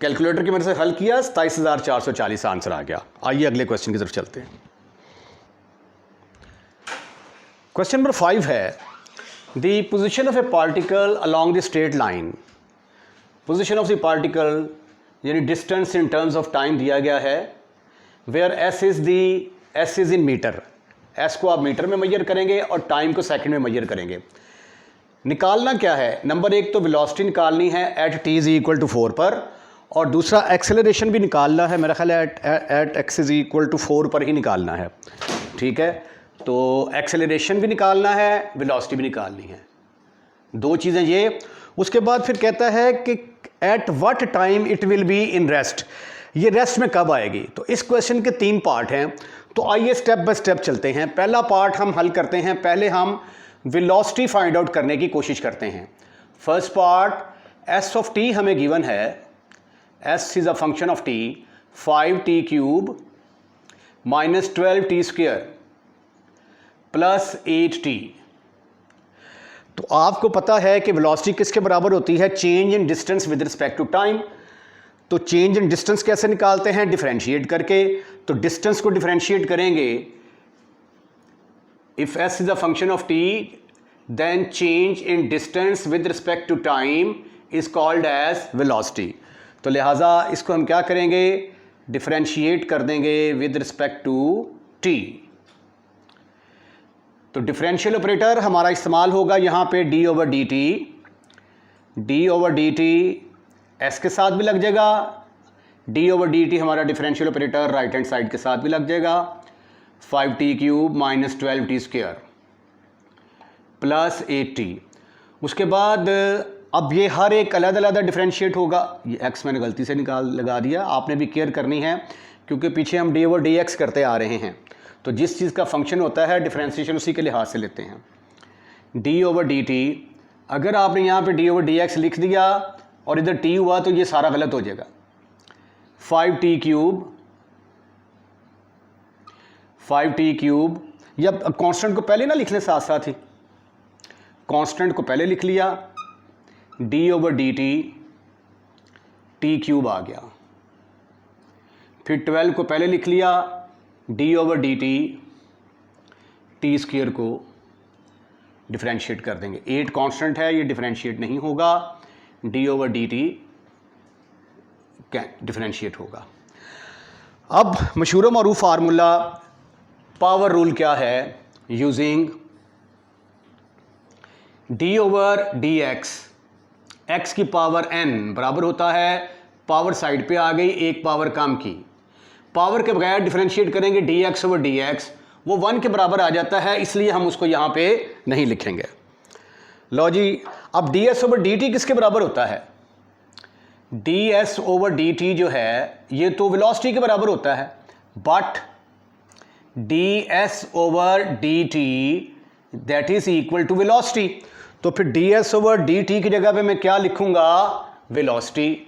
कैलकुलेटर की मदद से हल किया, 27,440 आंसर आ गया। आइए अगले क्वेश्चन की तरफ चलते हैं। क्वेश्चन नंबर 5 है, the position of a particle along the straight line. Position of the particle यानी distance in terms of time दिया गया है, where s is in metre. s को आप मीटर में मेजर करेंगे और टाइम को सेकंड में मेजर करेंगे। निकालना क्या है, नंबर 1 तो वेलोसिटी निकालनी है at t is equal to 4 पर, और दूसरा एक्सेलरेशन भी निकालना है, मेरा ख्याल है at x is equal to 4 पर ही निकालना है। ठीक है, तो एक्सेलरेशन भी निकालना है, वेलोसिटी भी निकालनी है, दो चीज़ें ये। उसके बाद फिर कहता है कि eight what time it will be in rest, ये रेस्ट में कब आएगी। तो इस क्वेश्चन के 3 पार्ट हैं, तो आइए स्टेप बाय स्टेप चलते हैं। पहला पार्ट हम हल करते हैं, पहले हम वेलोसिटी फाइंड आउट करने की कोशिश करते हैं। First part, s of t हमें गिवन है, s is a function of t, 5t cube minus 12t square plus 8t। तो आपको पता है कि वेलोसिटी किसके बराबर होती है, change in distance with respect to time. तो चेंज इन डिस्टेंस कैसे निकालते हैं, डिफरेंशिएट करके। तो डिस्टेंस को डिफरेंशिएट करेंगे, if s is a function of t then change in distance with respect to time is called as velocity. तो लिहाजा इसको हम क्या करेंगे, डिफरेंशिएट कर देंगे विद रिस्पेक्ट टू t। तो डिफरेंशियल ऑपरेटर हमारा इस्तेमाल होगा यहाँ पे d/dt, d/dt s के साथ भी लग जाएगा, d/dt हमारा differential operator right hand side के साथ भी लग जाएगा, 5t cube minus 12t square plus 8t। उसके बाद अब ये हर एक अलग अलग डिफरेंशिएट होगा। ये x मैंने गलती से लगा दिया, आपने भी केयर करनी है क्योंकि पीछे हम d/dx करते आ रहे हैं, तो जिस चीज़ का फंक्शन होता है डिफरेंशिएशन उसी के लिहाज से लेते हैं। d/dt, अगर आपने यहाँ पे d/dx लिख दिया और इधर t हुआ तो ये सारा गलत हो जाएगा, 5t क्यूब, या कांस्टेंट को पहले ना लिख लें साथ साथ ही, कांस्टेंट को पहले लिख लिया, d/dt t क्यूब आ गया, फिर 12 को पहले लिख लिया, d/dt t स्क्वायर को डिफरेंशिएट कर देंगे। 8 कांस्टेंट है, ये डिफरेंशिएट नहीं होगा, d/dt डिफरेंशिएट होगा। अब मशहूर मारूफ फार्मूला पावर रूल क्या है, यूजिंग d/dx, x की पावर n बराबर होता है, पावर साइड पे आ गई, एक पावर कम की, पावर के बगैर डिफरेंशिएट करेंगे dx/dx, वो 1 के बराबर आ जाता है, इसलिए हम उसको यहाँ पे नहीं लिखेंगे। लो जी, अब ds/dt किसके बराबर होता है, ds/dt जो है ये तो वेलोसिटी के बराबर होता है, but ds/dt that is equal to velocity. तो फिर ds/dt की जगह पे मैं क्या लिखूंगा, वेलोसिटी।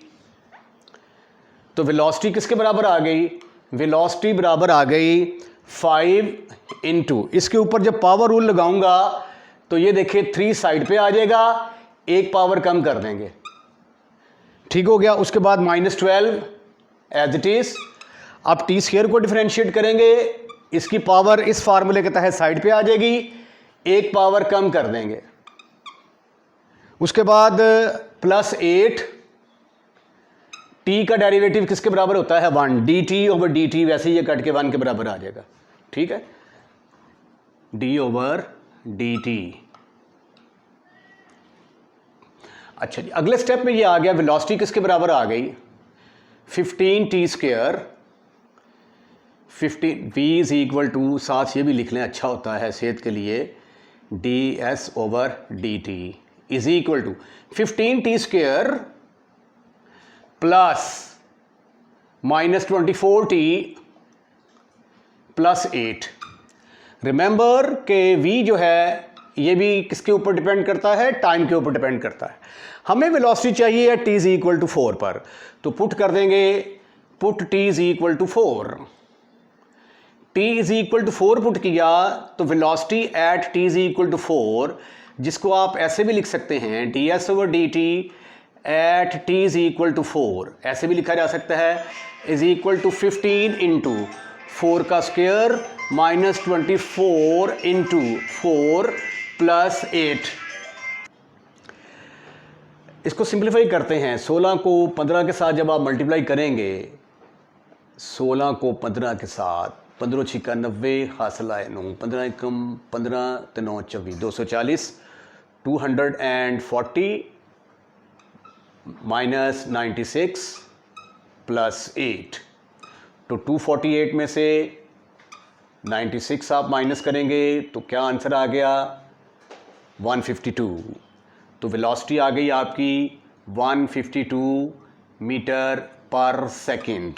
तो वेलोसिटी किसके बराबर आ गई, वेलोसिटी बराबर आ गई 5 इंटू, इसके ऊपर जब पावर रूल लगाऊंगा तो ये देखिए 3 साइड पे आ जाएगा, एक पावर कम कर देंगे, ठीक हो गया। उसके बाद -12 एज इट इज। अब टी स्क्वायर को डिफरेंशिएट करेंगे, इसकी पावर इस फार्मूले के तहत साइड पे आ जाएगी, एक पावर कम कर देंगे। उसके बाद +8, टी का डेरिवेटिव किसके बराबर होता है, 1, dt/dt, वैसे ही ये कट के 1 के बराबर आ जाएगा, ठीक है, d/dt। अच्छा जी, अगले स्टेप में ये आ गया, वेलोसिटी किसके बराबर आ गई, 15t², 15 v is equal to, साथ ये भी लिख लें, अच्छा होता है सेहत के लिए, ds/dt is equal to 15t² plus -24t plus 8। Remember के v जो है ये भी किसके ऊपर डिपेंड करता है, टाइम के ऊपर डिपेंड करता है। हमें वेलोसिटी चाहिए है t इज इक्वल टू 4 पर, तो पुट कर देंगे, put t is equal to 4, t is equal to 4 put किया तो velocity at t is equal to 4, जिसको आप ऐसे भी लिख सकते हैं, ds/dt at t is equal to 4, ऐसे भी लिखा जा सकता है, इज इक्वल टू 15 इंटू 4 का स्क्वायर -24 इंटू 4 प्लस 8। इसको सिंप्लीफाई करते हैं, 16 को 15 के साथ जब आप मल्टीप्लाई करेंगे, 16 को 15 के साथ, 15 छिका 90 हासिल आए 9, 15 कम 15 तो 9 24, 240, 240 माइनस 96 प्लस 8, तो 248 में से 96 आप माइनस करेंगे तो क्या आंसर आ गया, 152। तो वेलोसिटी आ गई आपकी 152 मीटर पर सेकंड,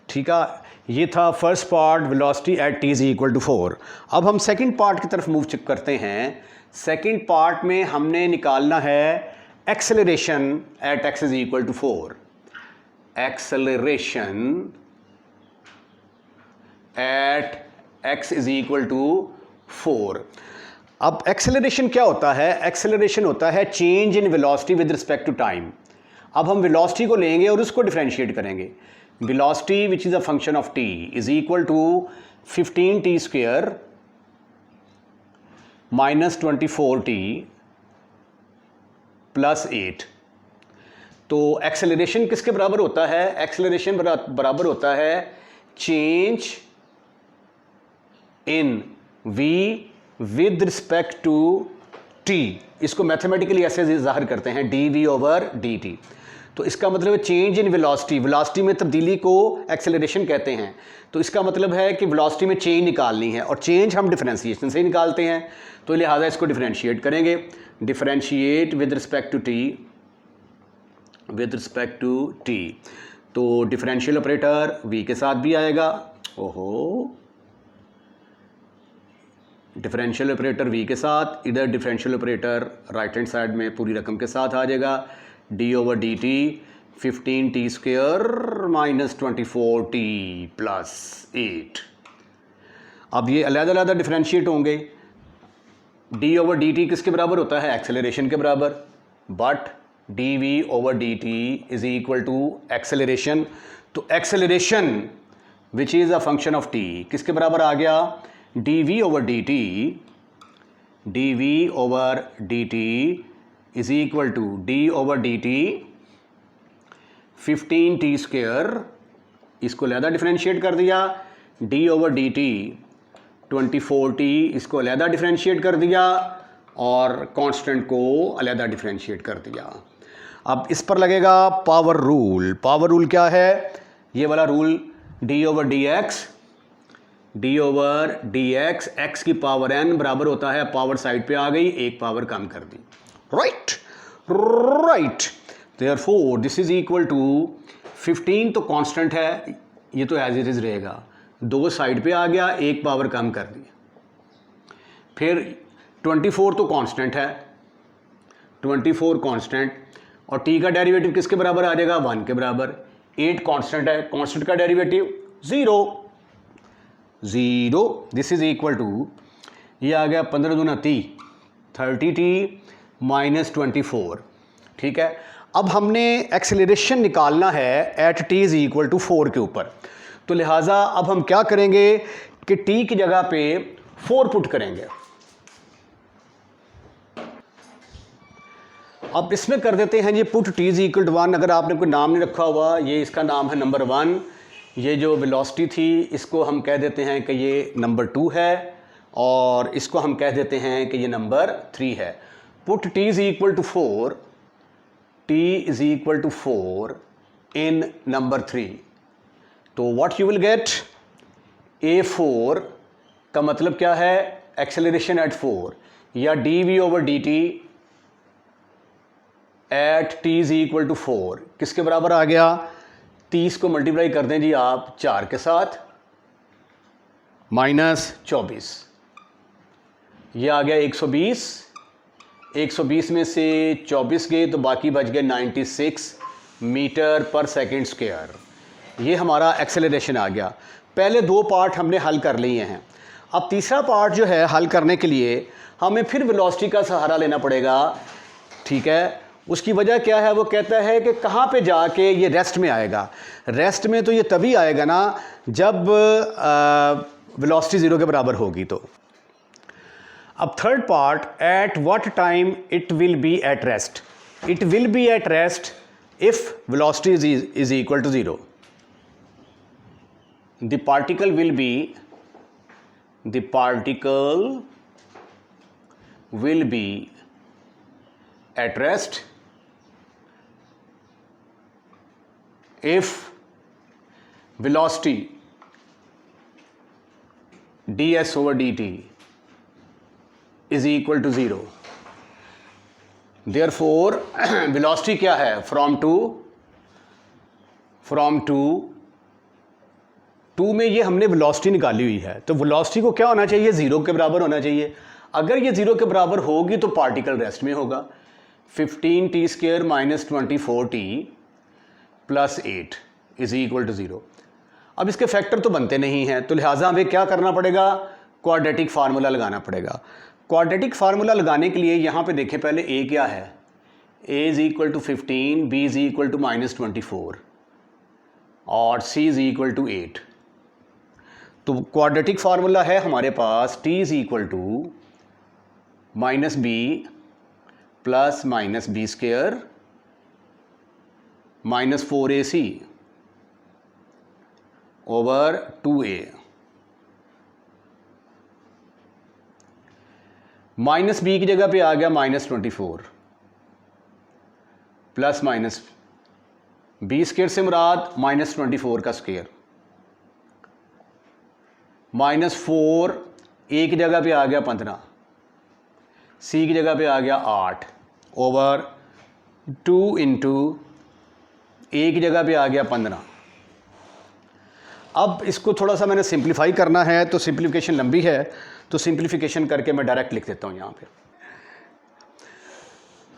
ठीक है। ये था first part, velocity at t is equal to 4। अब हम सेकंड पार्ट की तरफ मूव करते हैं। सेकंड पार्ट में हमने निकालना है acceleration at x is equal to 4, acceleration at x is equal to 4। अब एक्सेलरेशन क्या होता है, एक्सेलरेशन होता है change in velocity with respect to time. अब हम वेलोसिटी को लेंगे और उसको डिफरेंशिएट करेंगे। Velocity which is a function of t is equal to 15t² minus 24t plus 8। तो एक्सेलरेशन किसके बराबर होता है, एक्सेलरेशन बराबर होता है change in v with respect to t। इसको मैथमेटिकली ऐसे जाहिर करते हैं dv/dt। तो इसका मतलब है चेंज इन वेलोसिटी, वेलोसिटी में तब्दीली को एक्सेलरेशन कहते हैं। तो इसका मतलब है कि वेलोसिटी में चेंज निकालनी है, और चेंज हम डिफरेंशिएशन से ही निकालते हैं, तो लिहाजा इसको डिफरेंशिएट करेंगे। Differentiate with respect to t, with respect to t, तो डिफरेंशियल ऑपरेटर v के साथ भी आएगा, ओहो, डिफरेंशियल ऑपरेटर v के साथ, इधर differential operator right hand side में पूरी रकम के साथ आ जाएगा, d/dt 15t square minus 24t plus 8। अब ये अलग-अलग डिफरेंशिएट होंगे। d ओवर dt किसके बराबर होता है? एक्सेलरेशन के बराबर। But dv over dt is equal to acceleration. तो acceleration which is a function of t किसके बराबर आ गया? dv over dt, dv over dt is equal to d over dt 15t square, इसको अलहदा डिफरेंशिएट कर दिया, d ओवर dt 24t, इसको अलहदा डिफरेंशिएट कर दिया और कांस्टेंट को अलहदा डिफरेंशिएट कर दिया। अब इस पर लगेगा पावर रूल। पावर रूल क्या है? ये वाला rule d over dx, d over dx, x की पावर n बराबर होता है, पावर साइड पे आ गई, एक पावर कम कर दी। Right. Therefore this is equal to 15 तो कांस्टेंट है, ये तो एज इट इज रहेगा, 2 साइड पे आ गया, एक पावर कम कर दी। फिर 24 तो कांस्टेंट है, 24 कांस्टेंट, और t का डेरिवेटिव किसके बराबर आ जाएगा? 1 के बराबर। 8 कांस्टेंट है, कांस्टेंट का derivative 0। This is equal to, ये आ गया 15 दूना 30, 30t माइनस 24। ठीक है, अब हमने एक्सेलरेशन निकालना है at t is equal to 4 के ऊपर। तो लिहाजा अब हम क्या करेंगे कि t की जगह पे 4 पुट करेंगे। अब इसमें कर देते हैं ये put t is equal to 1। अगर आपने कोई नाम नहीं रखा हुआ, ये इसका नाम है नंबर 1। ये जो वेलोसिटी थी इसको हम कह देते हैं कि ये नंबर 2 है, और इसको हम कह देते हैं कि ये नंबर 3 है। Put t is equal to 4, t is equal to 4 in number 3। तो what you will get? a4 का मतलब क्या है? एक्सेलरेशन एट 4, या dv over dt at t is equal to 4 किसके बराबर आ गया? 30 को मल्टीप्लाई कर दें जी आप 4 के साथ, माइनस 24, ये आ गया 120। 120 में से 24 गए तो बाकी बच गए 96 मीटर पर सेकेंड स्क्वायर। ये हमारा एक्सेलरेशन आ गया। पहले 2 पार्ट हमने हल कर लिए हैं। अब तीसरा पार्ट जो है हल करने के लिए हमें फिर वेलोसिटी का सहारा लेना पड़ेगा। ठीक है, उसकी वजह क्या है? वो कहता है कि कहाँ पे जाके ये रेस्ट में आएगा। रेस्ट में तो ये तभी आएगा ना जब वेलोसिटी 0 के बराबर होगी। तो अब third part, at what time it will be at rest. It will be at rest if velocity is equal to 0। The particle will be at rest if velocity ds over dt is equal to 0. Therefore velocity क्या है? from 2 में ये हमने velocity निकाली हुई है, तो velocity को क्या होना चाहिए? 0 के बराबर होना चाहिए। अगर ये 0 के बराबर होगी तो पार्टिकल रेस्ट में होगा। 15t square minus 24t plus 8 is equal to 0। अब इसके फैक्टर तो बनते नहीं हैं, तो लिहाजा हमें क्या करना पड़ेगा? क्वाड्रेटिक फार्मूला लगाना पड़ेगा। क्वाड्रेटिक फार्मूला लगाने के लिए यहाँ पे देखें पहले a क्या है? a is equal to 15, b is equal to minus 24 और c इज इक्वल टू 8। तो क्वाड्रेटिक फार्मूला है हमारे पास t is equal to minus b plus minus b square minus 4ac over 2a। Minus b की जगह पे आ गया minus 24 plus minus b square से मुराद माइनस 24 का स्क्वायर, माइनस 4 ए की जगह पे आ गया 15, सी की जगह पे आ गया 8 ओवर 2 इंटू ए की जगह पे आ गया 15। अब इसको थोड़ा सा मैंने सिंप्लीफाई करना है, तो सिंप्लीफिकेशन लंबी है, तो सिंप्लीफिकेशन करके मैं डायरेक्ट लिख देता हूँ यहाँ पे।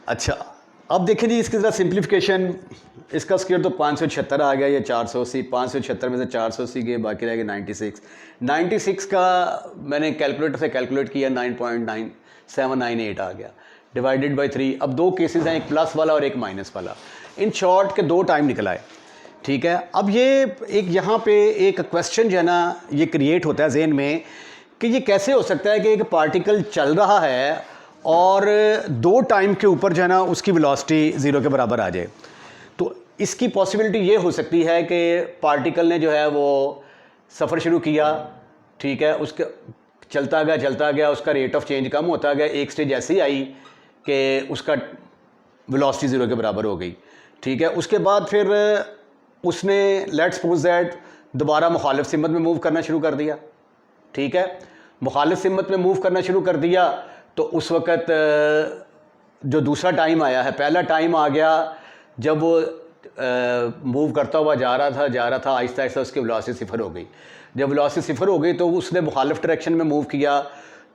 अच्छा, अब देखें जी इसकी ज़रा सिंप्लीफिकेशन इसका स्क्वायर तो 576 आ गया, ये 480, 576 में से 480 गए, बाकी रह गए 96। 96 का मैंने कैलकुलेटर से कैलकुलेट किया, 9.9798 आ गया, डिवाइडेड बाई 3। अब दो केसेस हैं, एक प्लस वाला और एक माइनस वाला। इन शॉर्ट के दो टाइम निकल आए, ठीक है। अब ये एक यहाँ पे एक क्वेश्चन जो है ना ये क्रिएट होता है जहन में कि ये कैसे हो सकता है कि एक पार्टिकल चल रहा है और दो टाइम के ऊपर जो है ना उसकी वेलोसिटी ज़ीरो के बराबर आ जाए। तो इसकी पॉसिबिलिटी ये हो सकती है कि पार्टिकल ने जो है वो सफ़र शुरू किया, ठीक है, उसके चलता गया, उसका रेट ऑफ चेंज कम होता गया, एक स्टेज ऐसी आई कि उसका वेलोसिटी ज़ीरो के बराबर हो गई, ठीक है। उसके बाद फिर उसने लेट्स सपोज दैट दोबारा मुखालिफ सिमत में मूव करना शुरू कर दिया, ठीक है। मुखालिफ सिमत में मूव करना शुरू कर दिया तो उस वक़्त जो दूसरा टाइम आया है, पहला टाइम आ गया जब वो मूव करता हुआ जा रहा था, आहिस्ता आहिस्ता उसकी वेलोसिटी सिफर हो गई। जब वेलोसिटी सिफर हो गई तो उसने मुखालिफ डायरेक्शन में मूव किया,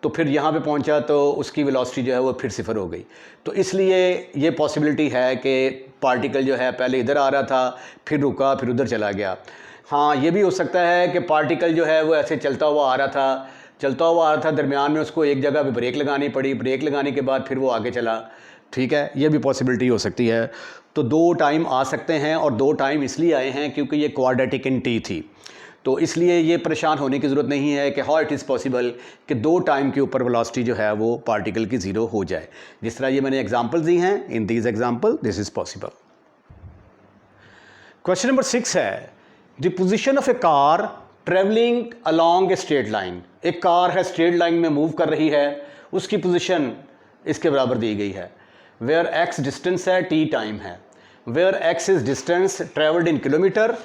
तो फिर यहाँ पे पहुँचा तो उसकी वेलोसिटी जो है वो फिर सिफर हो गई। तो इसलिए ये पॉसिबिलिटी है कि पार्टिकल जो है पहले इधर आ रहा था, फिर रुका, फिर उधर चला गया। हाँ, ये भी हो सकता है कि पार्टिकल जो है वो ऐसे चलता हुआ आ रहा था, दरमियान में उसको एक जगह पे ब्रेक लगानी पड़ी, ब्रेक लगाने के बाद फिर वो आगे चला, ठीक है। ये भी पॉसिबिलिटी हो सकती है। तो दो टाइम आ सकते हैं, और दो टाइम इसलिए आए हैं क्योंकि ये क्वाड्रेटिक इन टी थी, तो इसलिए ये परेशान होने की ज़रूरत नहीं है कि हाउ इट इज़ पॉसिबल कि दो टाइम के ऊपर वेलोसिटी जो है वो पार्टिकल की ज़ीरो हो जाए। जिस तरह ये मैंने एग्जांपल्स दी हैं, in these example this is possible. Question number 6 है, the position of A car travelling along a straight line. एक कार है, स्ट्रेट लाइन में मूव कर रही है, उसकी पोजीशन इसके बराबर दी गई है। वेयर एक्स डिस्टेंस है, टी टाइम है। Where x is distance travelled in kilometre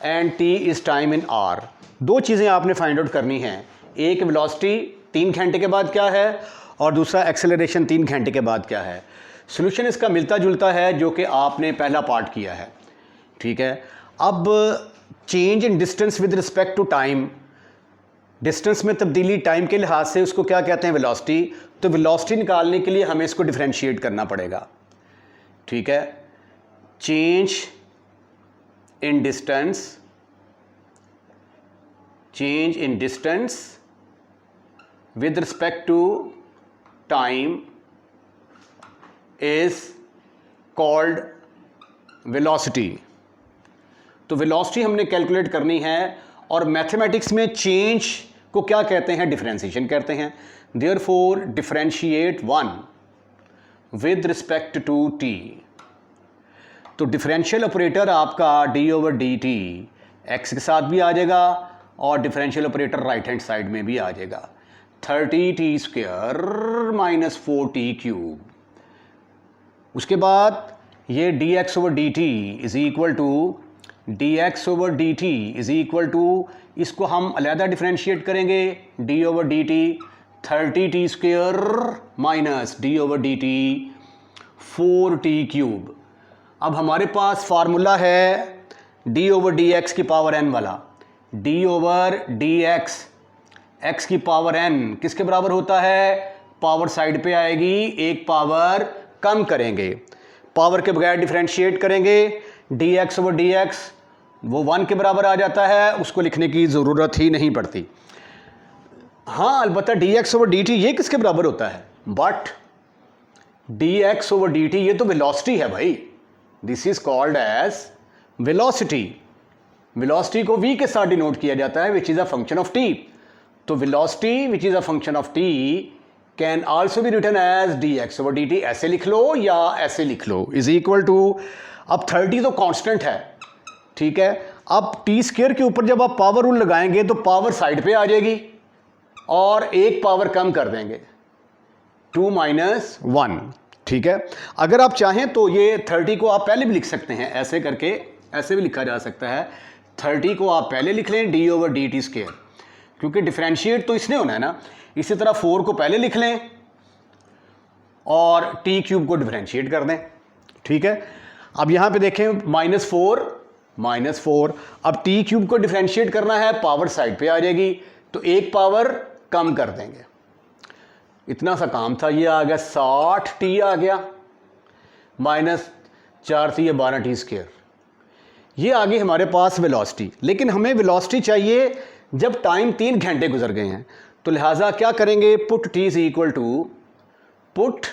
and t is time in hour. दो चीज़ें आपने फाइंड आउट करनी हैं, एक वेलोसिटी 3 घंटे के बाद क्या है, और दूसरा एक्सेलरेशन 3 घंटे के बाद क्या है। सोल्यूशन इसका मिलता जुलता है जो कि आपने पहला पार्ट किया है, ठीक है। अब change in distance with respect to time, distance में तब्दीली टाइम के लिहाज से उसको क्या कहते हैं, वेलोसिटी। तो वेलोसिटी निकालने के लिए हमें इसको डिफरेंशिएट करना पड़ेगा, ठीक है। Change in distance, change in distance with respect to time is called velocity. तो वेलोसिटी हमने कैलकुलेट करनी है, और मैथमेटिक्स में चेंज को क्या कहते हैं, डिफरेंशिएशन कहते हैं। Therefore differentiate 1 with respect to t. तो डिफरेंशियल ऑपरेटर आपका d/dt x के साथ भी आ जाएगा, और differential operator right hand side में भी आ जाएगा, 30t² - 4t³। उसके बाद ये dx/dt is equal to dx/dt is equal to, इसको हम अलहदा डिफरेंशिएट करेंगे, d/dt 30t² - d/dt 4t³। अब हमारे पास फार्मूला है d/dx की पावर n वाला, d/dx x की पावर n किसके बराबर होता है, पावर साइड पे आएगी, एक पावर कम करेंगे, पावर के बगैर डिफरेंशिएट करेंगे, dx/dx वो 1 के बराबर आ जाता है, उसको लिखने की ज़रूरत ही नहीं पड़ती। हाँ, अलबत्ता dx/dt ये किसके बराबर होता है, बट dx/dt ये तो वेलोसिटी है भाई, this is called as velocity. Velocity को v के साथ डिनोट किया जाता है, which is a function of t। तो velocity which is a function of t can also be written as dx/dt। ऐसे लिख लो या ऐसे लिख लो, इज इक्वल टू, अब 30 तो कांस्टेंट है, ठीक है। अब t² के ऊपर जब आप पावर रूल लगाएंगे तो पावर साइड पे आ जाएगी, और एक पावर कम कर देंगे, 2 - 1, ठीक है। अगर आप चाहें तो ये 30 को आप पहले भी लिख सकते हैं, ऐसे करके ऐसे भी लिखा जा सकता है। 30 को आप पहले लिख लें d/dt², क्योंकि डिफरेंशिएट तो इसने होना है ना। इसी तरह 4 को पहले लिख लें और t³ को डिफरेंशिएट कर दें, ठीक है। अब यहाँ पे देखें -4, अब t³ को डिफरेंशिएट करना है, पावर साइड पे आ जाएगी, तो एक पावर कम कर देंगे, इतना सा काम था। ये आ गया 60t आ गया, -4 थी ये 12t², ये आ गई हमारे पास वेलोसिटी, लेकिन हमें वेलोसिटी चाहिए जब टाइम 3 घंटे गुजर गए हैं। तो लिहाजा क्या करेंगे, put t is equal to put,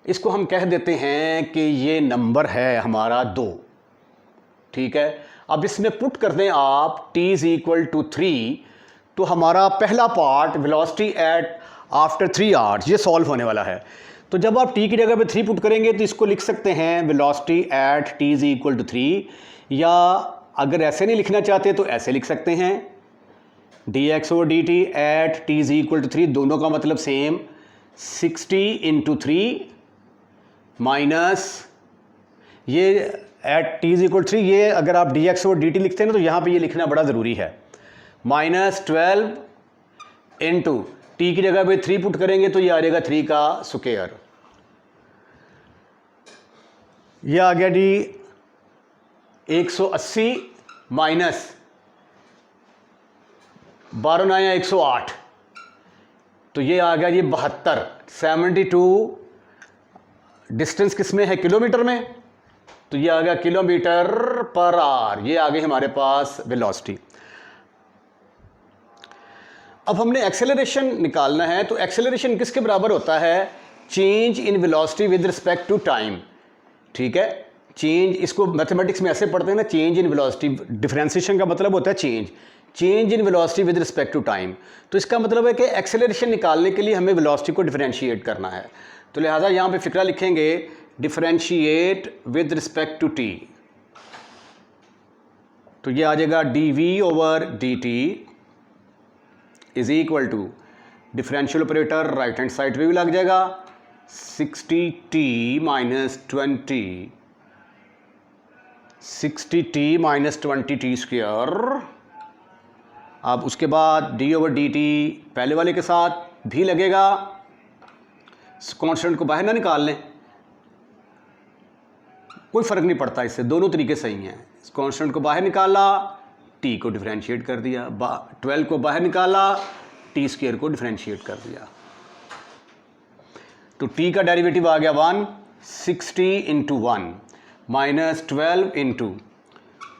इसको हम कह देते हैं कि ये नंबर है हमारा 2, ठीक है। अब इसमें पुट कर दें आप t इज इक्वल टू 3, तो हमारा पहला part velocity eight after 3 hours ये सॉल्व होने वाला है। तो जब आप t की जगह पे 3 पुट करेंगे तो इसको लिख सकते हैं velocity at t is equal to 3, या अगर ऐसे नहीं लिखना चाहते तो ऐसे लिख सकते हैं dx over dt at t is equal to 3, दोनों का मतलब सेम, 60 इंटू 3 माइनस ये एट t इज इक्वल 3, ये अगर आप dx ओवर dt लिखते हैं ना तो यहाँ पे ये लिखना बड़ा ज़रूरी है, माइनस 12 इंटू t की जगह पे 3 पुट करेंगे तो ये आ जाएगा 3 का स्क्वायर, ये आ गया जी 180 माइनस 12 9 108, तो ये आ गया ये 72, 72 डिस्टेंस किस में है, किलोमीटर में, तो ये आ गया किलोमीटर पर आवर, ये आ गई हमारे पास वेलोसिटी। अब हमने एक्सेलरेशन निकालना है, तो एक्सेलरेशन किसके बराबर होता है, change in velocity with respect to time, ठीक है। चेंज, इसको मैथमेटिक्स में ऐसे पढ़ते हैं ना, चेंज इन वेलोसिटी, डिफरेंशिएशन का मतलब होता है change in velocity with respect to time. तो इसका मतलब है कि एक्सेलरेशन निकालने के लिए हमें वेलोसिटी को डिफरेंशिएट करना है, तो लिहाजा यहाँ पे फिक्रा लिखेंगे differentiate with respect to t, तो ये आ जाएगा dv over dt is equal to differential operator right hand side पे भी लग जाएगा 60t माइनस 20t स्क्वायर। अब उसके बाद d ओवर dt पहले वाले के साथ भी लगेगा, कॉन्स्टेंट को बाहर ना निकाल लें, कोई फ़र्क नहीं पड़ता इससे, दोनों तरीके सही हैं। कॉन्स्टेंट को बाहर निकाला, t को डिफरेंशिएट कर दिया, 12 को बाहर निकाला, t स्क्वायर को डिफरेंशिएट कर दिया, तो t का डेरिवेटिव आ गया 1, 60 into 1 minus 12 into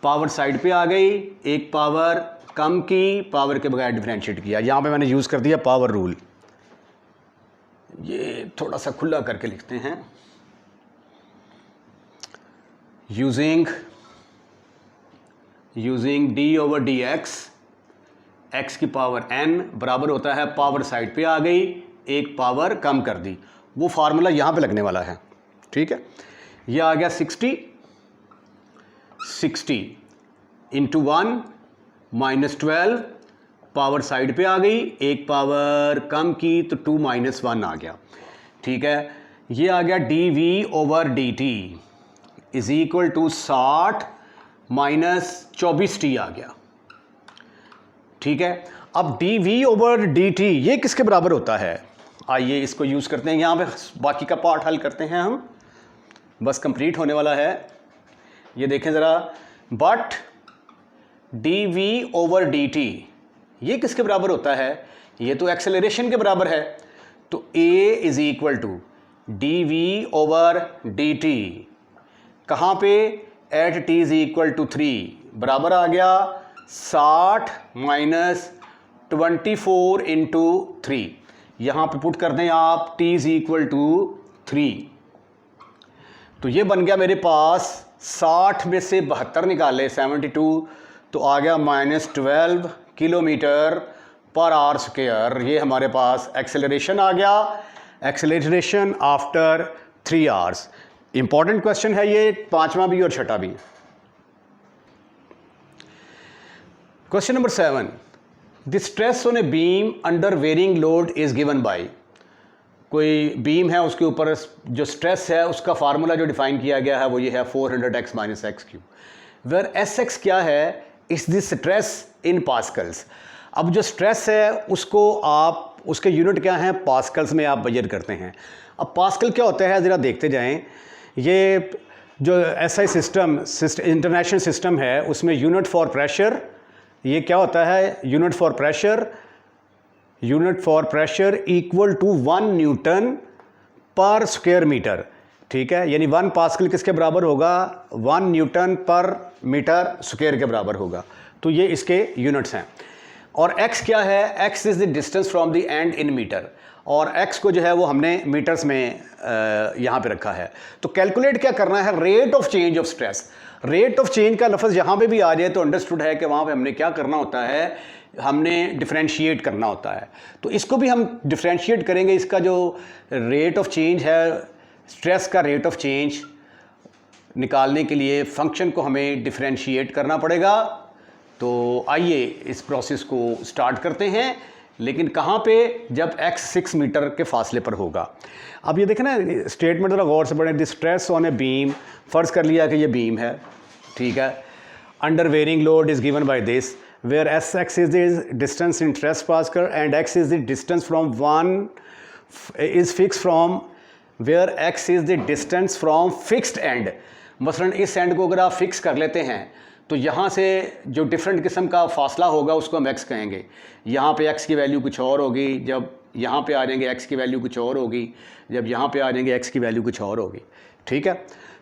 power side पे आ गई, एक पावर कम की, पावर के बगैर डिफरेंशिएट किया, यहाँ पे मैंने यूज़ कर दिया पावर रूल, ये थोड़ा सा खुला करके लिखते हैं, using d over dx, x की पावर n बराबर होता है, पावर साइड पे आ गई, एक पावर कम कर दी, वो फार्मूला यहाँ पे लगने वाला है, ठीक है। ये आ गया 60 इंटू 1 माइनस 12, पावर साइड पे आ गई, एक पावर कम की तो 2 माइनस 1 आ गया, ठीक है। ये आ गया dv over dt is equal to 60 minus 24t आ गया, ठीक है। अब dv ओवर dt ये किसके बराबर होता है, आइए इसको यूज़ करते हैं, यहाँ पे बाकी का पार्ट हल करते हैं हम, बस कंप्लीट होने वाला है, ये देखें ज़रा, बट dv ओवर dt ये किसके बराबर होता है, ये तो एक्सेलरेशन के बराबर है, तो a is equal to dv over dt, कहाँ पे, at t is equal to 3, बराबर आ गया 60 माइनस 24 इंटू 3, यहाँ पे पुट कर दें आप t इज इक्वल टू 3, तो ये बन गया मेरे पास 60 में से 72 निकाले 72, तो आ गया minus 12 kilometre per hour square, ये हमारे पास एक्सेलरेशन आ गया, acceleration after 3 hours. Important question है ये, 5वां भी और 6वां भी। Question number 7, the stress on a beam under varying load is given by, कोई बीम है उसके ऊपर जो स्ट्रेस है उसका फार्मूला जो डिफाइन किया गया है वो ये है 400x minus x cube, where Sx क्या है, इस द स्ट्रेस इन पास्कल्स। अब जो स्ट्रेस है उसको आप, उसके यूनिट क्या हैं, पास्कल्स में आप मेजर करते हैं। अब पास्कल क्या होता है ज़रा देखते जाएं, ये जो SI सिस्टम इंटरनेशनल सिस्टम है उसमें यूनिट फॉर प्रेशर, ये क्या होता है, unit for pressure equal to 1 newton per square metre. ठीक है, यानी 1 पास्कल किसके बराबर होगा, 1 न्यूटन पर मीटर स्क्वायर के बराबर होगा। तो ये इसके यूनिट्स हैं। और x क्या है, x is the distance from the end in metre, और x को जो है वो हमने मीटर्स में यहाँ पे रखा है। तो कैलकुलेट क्या करना है, rate of change of stress. Rate of change का लफ्ज़ जहाँ पे भी आ जाए तो अंडरस्टूड है कि वहाँ पे हमने क्या करना होता है, हमने डिफरेंशिएट करना होता है। तो इसको भी हम डिफरेंशिएट करेंगे। इसका जो रेट ऑफ चेंज है, स्ट्रेस का रेट ऑफ चेंज निकालने के लिए फंक्शन को हमें डिफरेंशिएट करना पड़ेगा। तो आइए इस प्रोसेस को स्टार्ट करते हैं, लेकिन कहाँ पे, जब x 6 मीटर के फासले पर होगा। अब ये देखें ना, स्टेटमेंट ज़रा गौर से पढ़ें। The stress on a beam, फ़र्ज़ कर लिया कि ये बीम है, ठीक है, under varying load is given by this, where Sx is the distance in stress pascal and x is the distance from one is fix from, where x is the distance from fixed end. मसलन इस and को अगर आप fix कर लेते हैं तो यहाँ से जो डिफरेंट किस्म का फासला होगा उसको हम x कहेंगे। यहाँ पे x की वैल्यू कुछ और होगी, जब यहाँ पे आ जाएंगे x की वैल्यू कुछ और होगी, जब यहाँ पे आ जाएंगे x की वैल्यू कुछ और होगी, ठीक है।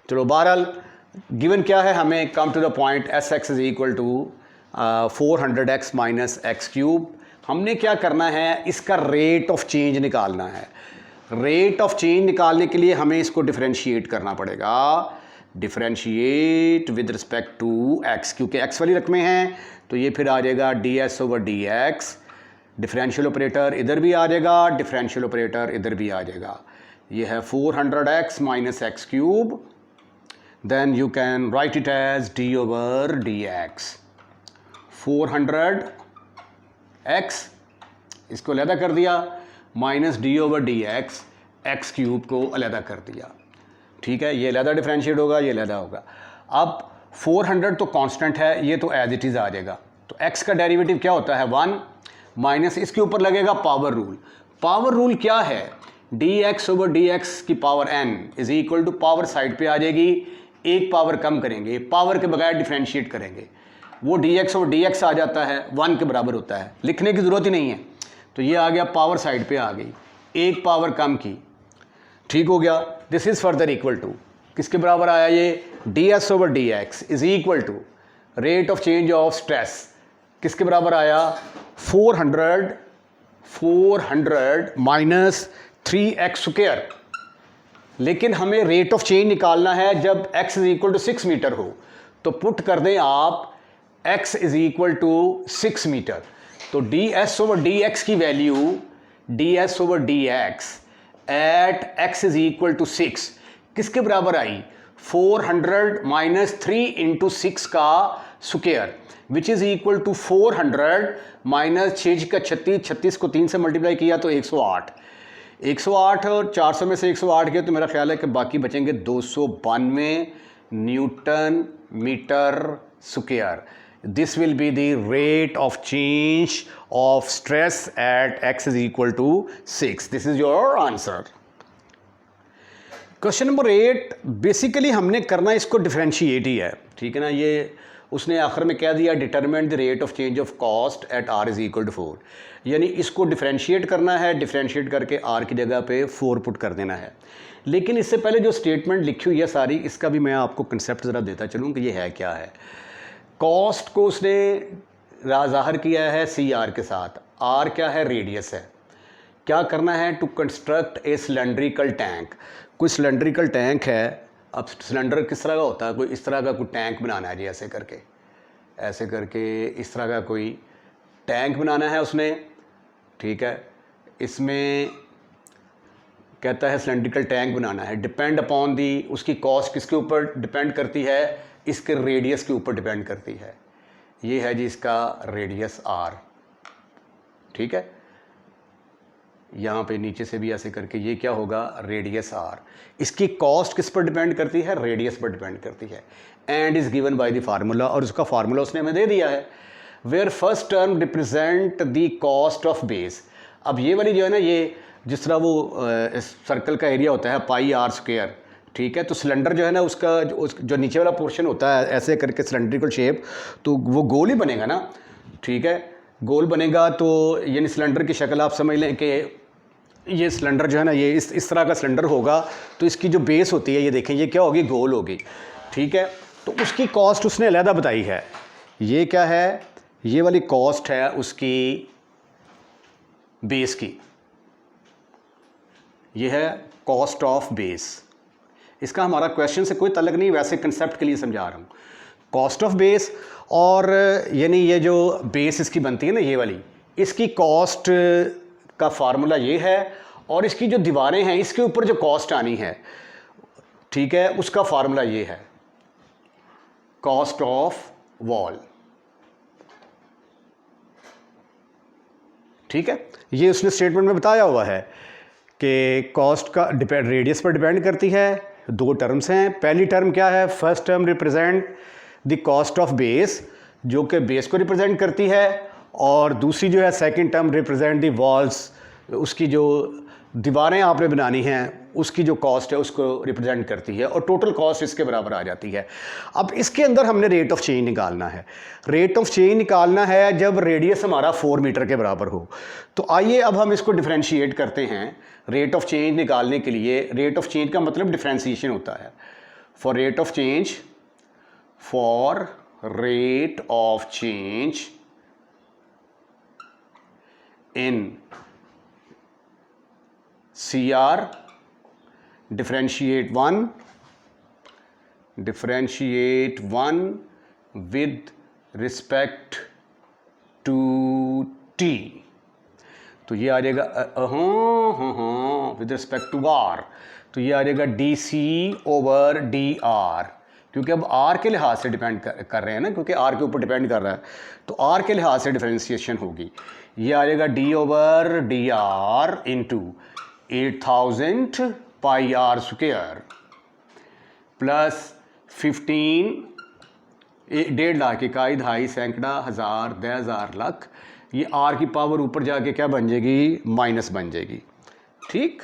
चलो बहरहाल गिवन क्या है, हमें come to the point Sx is equal to 400x minus x cube. हमने क्या करना है, इसका रेट ऑफ चेंज निकालना है। रेट ऑफ चेंज निकालने के लिए हमें इसको डिफरेंशिएट करना पड़ेगा, differentiate with respect to x, क्योंकि x वाली रकमें हैं तो ये फिर आ जाएगा ds over dx। Differential operator इधर भी आ जाएगा, डिफरेंशियल ऑपरेटर इधर भी आ जाएगा। ये है 400x minus x cube, then you can write it as d over dx। 400x इसको अलहदा कर दिया, minus d over dx, x cube को अलहदा कर दिया, ठीक है। ये अलहदा डिफरेंशिएट होगा, ये अलहदा होगा। अब 400 तो कांस्टेंट है, ये तो एज इट इज़ आ जाएगा। तो x का डेरिवेटिव क्या होता है, 1 माइनस इसके ऊपर लगेगा पावर रूल। पावर रूल क्या है, dx ओवर dx की power n is equal to, power side पे आ जाएगी, एक पावर कम करेंगे, पावर के बगैर डिफरेंशिएट करेंगे, वो dx ओवर dx आ जाता है, 1 के बराबर होता है, लिखने की ज़रूरत ही नहीं है। तो ये आ गया, पावर साइड पे आ गई, एक पावर कम की, ठीक हो गया। This is further equal to, किसके बराबर आया ये, ds over dx is equal to rate of change of stress, किसके बराबर आया, 400 माइनस 3x स्क्वायर। लेकिन हमें रेट ऑफ चेंज निकालना है जब x is equal to 6 metre हो, तो पुट कर दें आप x is equal to 6 metre. तो ds ओवर dx की value, ds over dx at x is equal to 6 किसके बराबर आई, 400 माइनस 3 इंटू 6 का square, which is equal to 400 minus 6 का 36, 36 को 3 से मल्टीप्लाई किया तो 108, 108 और 400 में से 108 किया तो मेरा ख्याल है कि बाकी बचेंगे 292 newton metre square. This will be the rate of change of stress at x is equal to 6. This is your answer. Question number 8 basically हमने करना इसको डिफरेंशिएट ही है, ठीक है ना। ये उसने आखिर में कह दिया, determine the rate of change of cost at r is equal to 4, यानी इसको डिफरेंशिएट करना है, डिफरेंशिएट करके r की जगह पे 4 पुट कर देना है। लेकिन इससे पहले जो स्टेटमेंट लिखी हुई है सारी, इसका भी मैं आपको कंसेप्ट ज़रा देता चलूँ कि ये है क्या है। कॉस्ट को उसने ज़ाहिर किया है CR के साथ, R क्या है, रेडियस है। क्या करना है, to construct a cylindrical tank. कोई सिलेंड्रिकल टैंक है, अब सिलेंडर किस तरह का होता है, कोई इस तरह का कोई टैंक बनाना है जी, ऐसे करके इस तरह का कोई टैंक बनाना है उसने, ठीक है। इसमें कहता है सिलेंड्रिकल टैंक बनाना है, डिपेंड अपॉन दी, उसकी कॉस्ट किसके ऊपर डिपेंड करती है, इसके रेडियस के ऊपर डिपेंड करती है। ये है जी इसका रेडियस r, ठीक है। यहाँ पे नीचे से भी ऐसे करके ये क्या होगा, रेडियस r। इसकी कॉस्ट किस पर डिपेंड करती है, रेडियस पर डिपेंड करती है। And is given by the formula, और उसका फार्मूला उसने हमें दे दिया है, where first term represent the cost of base. अब ये वाली जो है ना, ये जिस तरह वो सर्कल का एरिया होता है पाई r स्क्वायर, ठीक है। तो सिलेंडर जो है ना, उसका जो नीचे वाला पोर्शन होता है ऐसे करके सिलेंड्रिकल शेप, तो वो गोल ही बनेगा ना, ठीक है। गोल बनेगा तो यानी सिलेंडर की शक्ल आप समझ लें कि ये सिलेंडर जो है ना, ये इस तरह का सिलेंडर होगा, तो इसकी जो बेस होती है ये देखें ये क्या होगी, गोल होगी, ठीक है। तो उसकी कॉस्ट उसने अलहदा बताई है। ये क्या है, ये वाली कॉस्ट है उसकी बेस की, ये है कॉस्ट ऑफ बेस। इसका हमारा क्वेश्चन से कोई तल्लुक नहीं, वैसे कंसेप्ट के लिए समझा रहा हूँ। कॉस्ट ऑफ बेस, और यानी ये जो बेस इसकी बनती है ना ये वाली, इसकी कॉस्ट का फार्मूला ये है, और इसकी जो दीवारें हैं इसके ऊपर जो कॉस्ट आनी है, ठीक है, उसका फार्मूला ये है, कॉस्ट ऑफ वॉल, ठीक है। ये उसने स्टेटमेंट में बताया हुआ है कि कॉस्ट का रेडियस पर डिपेंड करती है। दो टर्म्स हैं, पहली टर्म क्या है, first term represent the cost of base, जो कि बेस को रिप्रेजेंट करती है, और दूसरी जो है second term represent the walls, उसकी जो दीवारें आपने बनानी हैं उसकी जो कॉस्ट है उसको रिप्रेजेंट करती है, और टोटल कॉस्ट इसके बराबर आ जाती है। अब इसके अंदर हमने रेट ऑफ चेंज निकालना है। रेट ऑफ चेंज निकालना है जब रेडियस हमारा 4 मीटर के बराबर हो। तो आइए अब हम इसको डिफरेंशिएट करते हैं। रेट ऑफ चेंज निकालने के लिए, रेट ऑफ चेंज का मतलब डिफरेंशिएशन होता है। For rate of change, for rate of change in CR, differentiate one with respect to T। तो ये आ जाएगा विद रिस्पेक्ट टू R, तो ये आ जाएगा DC ओवर DR, क्योंकि अब R के लिहाज से डिपेंड कर रहे हैं ना, क्योंकि R के ऊपर डिपेंड कर रहा है, तो R के लिहाज से डिफरेंशिएशन होगी। ये आ जाएगा D ओवर DR इंटू 8000 पाई R स्क्वायर प्लस 15, 1.5 लाख, इकाई, दहाई, सैकड़ा, हज़ार, 10,000, लाख। ये R की पावर ऊपर जाके क्या बन जाएगी, माइनस बन जाएगी। ठीक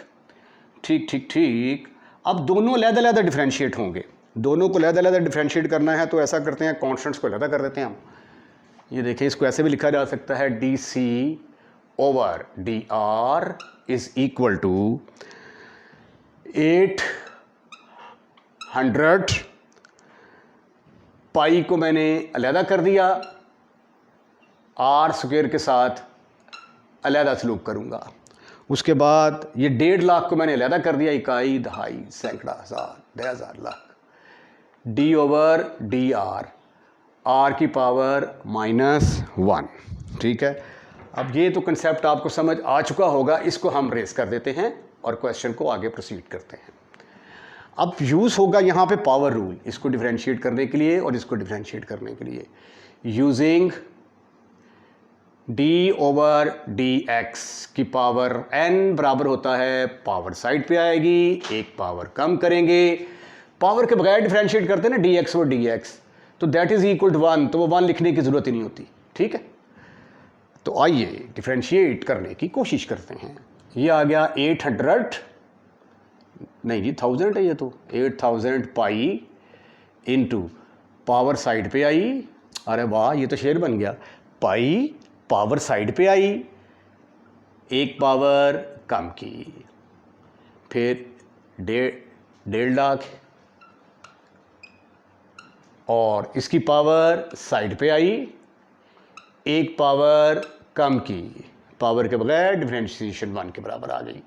ठीक ठीक ठीक। अब दोनों अलग-अलग डिफरेंशिएट होंगे, दोनों को अलग-अलग डिफरेंशिएट करना है, तो ऐसा करते हैं, कॉन्स्टेंट्स को अलग कर देते हैं हम। ये देखिए, इसको ऐसे भी लिखा जा सकता है, DC over DR is equal to 800, pi को मैंने अलहदा कर दिया, R स्क्वायर के साथ अलहदा सलूक करूंगा। उसके बाद ये 1.5 लाख को मैंने अलहदा कर दिया, इकाई, दहाई, सैकड़ा, हज़ार, 10,000, lakh. D over DR, R की पावर -1, ठीक है। अब ये तो कंसेप्ट आपको समझ आ चुका होगा, इसको हम रेस कर देते हैं और क्वेश्चन को आगे प्रोसीड करते हैं। अब यूज़ होगा यहाँ पे पावर रूल, इसको डिफरेंशिएट करने के लिए और इसको डिफरेंशिएट करने के लिए। यूजिंग D ओवर DX की पावर n बराबर होता है, पावर साइड पे आएगी, एक पावर कम करेंगे, पावर के बगैर डिफरेंशिएट करते हैं ना, DX ओवर DX, तो दैट इज़ इक्वल टू 1, तो वो 1 लिखने की ज़रूरत ही नहीं होती, ठीक है। तो आइए डिफरेंशिएट करने की कोशिश करते हैं। ये आ गया 800, नहीं जी 1000 है ये तो, 8000 पाई इंटू पावर साइड पे आई, अरे वाह ये तो शेर बन गया, पाई पावर साइड पे आई, एक पावर कम की, फिर 1.5 लाख, और इसकी पावर साइड पे आई, एक पावर कम की, पावर के बगैर डिफरेंशिएशन 1 के बराबर आ गई।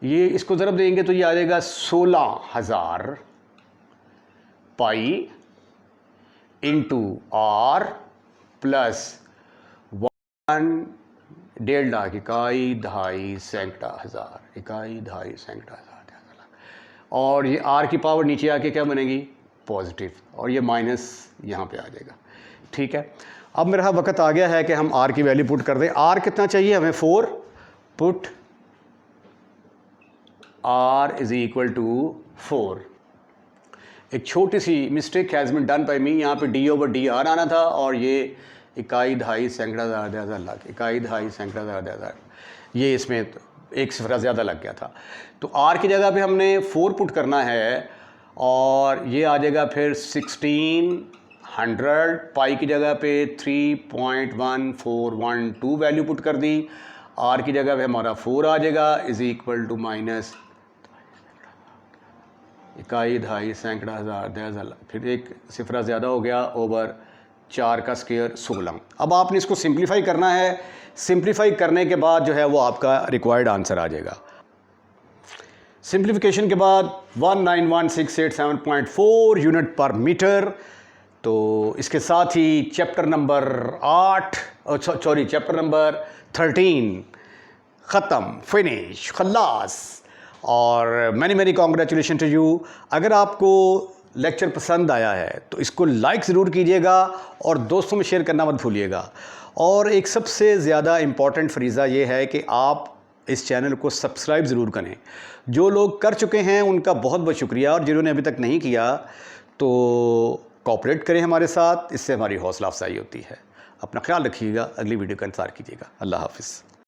ये इसको ज़रब देंगे तो ये आ जाएगा 16,000 pi into R plus 1.5 lakh, इकाई, दहाई, सैकड़ा, हज़ार, इकाई, दहाई, सैकड़ा, हज़ार, 10,000, लाख। और ये R की पावर नीचे आके क्या बनेगी, पॉजिटिव, और ये माइनस यहाँ पे आ जाएगा, ठीक है। अब मेरा वक्त आ गया है कि हम R की वैल्यू पुट कर दें। R कितना चाहिए हमें, 4, put R is equal to 4। एक छोटी सी mistake has been done by me, यहाँ पे D ओवर DR आना था, और ये इकाई, दहाई, सैकड़ा, हज़ार, 10,000, लाख, इकाई, दहाई, सैकड़ा, हज़ार, 10,000, ये इसमें एक सिफरा ज़्यादा लग गया था। तो R की जगह पे हमने 4 पुट करना है, और ये आ जाएगा फिर 1600, पाई की जगह पे 3.1412 वैल्यू पुट कर दी, आर की जगह पे हमारा 4 आ जाएगा इज इक्वल टू माइनस इकाई, दहाई, सैकड़ा, हज़ार, 10,000, फिर एक सिफरा ज़्यादा हो गया ओवर 4 का स्क्वायर 16। अब आपने इसको सिंप्लीफाई करना है। सिंप्लीफाई करने के बाद जो है वो आपका रिक्वायर्ड आंसर आ जाएगा। सिंप्लीफिकेशन के बाद 191,687.4 यूनिट पर मीटर। तो इसके साथ ही चैप्टर नंबर 13 ख़त्म, फिनिश, खल्लास। और मैनी कॉन्ग्रेचुलेशन टू यू। अगर आपको लेक्चर पसंद आया है तो इसको लाइक ज़रूर कीजिएगा और दोस्तों में शेयर करना मत भूलिएगा। और एक सबसे ज़्यादा इम्पॉर्टेंट फरीज़ा ये है कि आप इस चैनल को सब्सक्राइब ज़रूर करें। जो लोग कर चुके हैं उनका बहुत बहुत शुक्रिया, और जिन्होंने अभी तक नहीं किया तो कोऑपरेट करें हमारे साथ, इससे हमारी हौसला अफजाई होती है। अपना ख्याल रखिएगा, अगली वीडियो का इंतज़ार कीजिएगा। अल्लाह हाफ़िज़।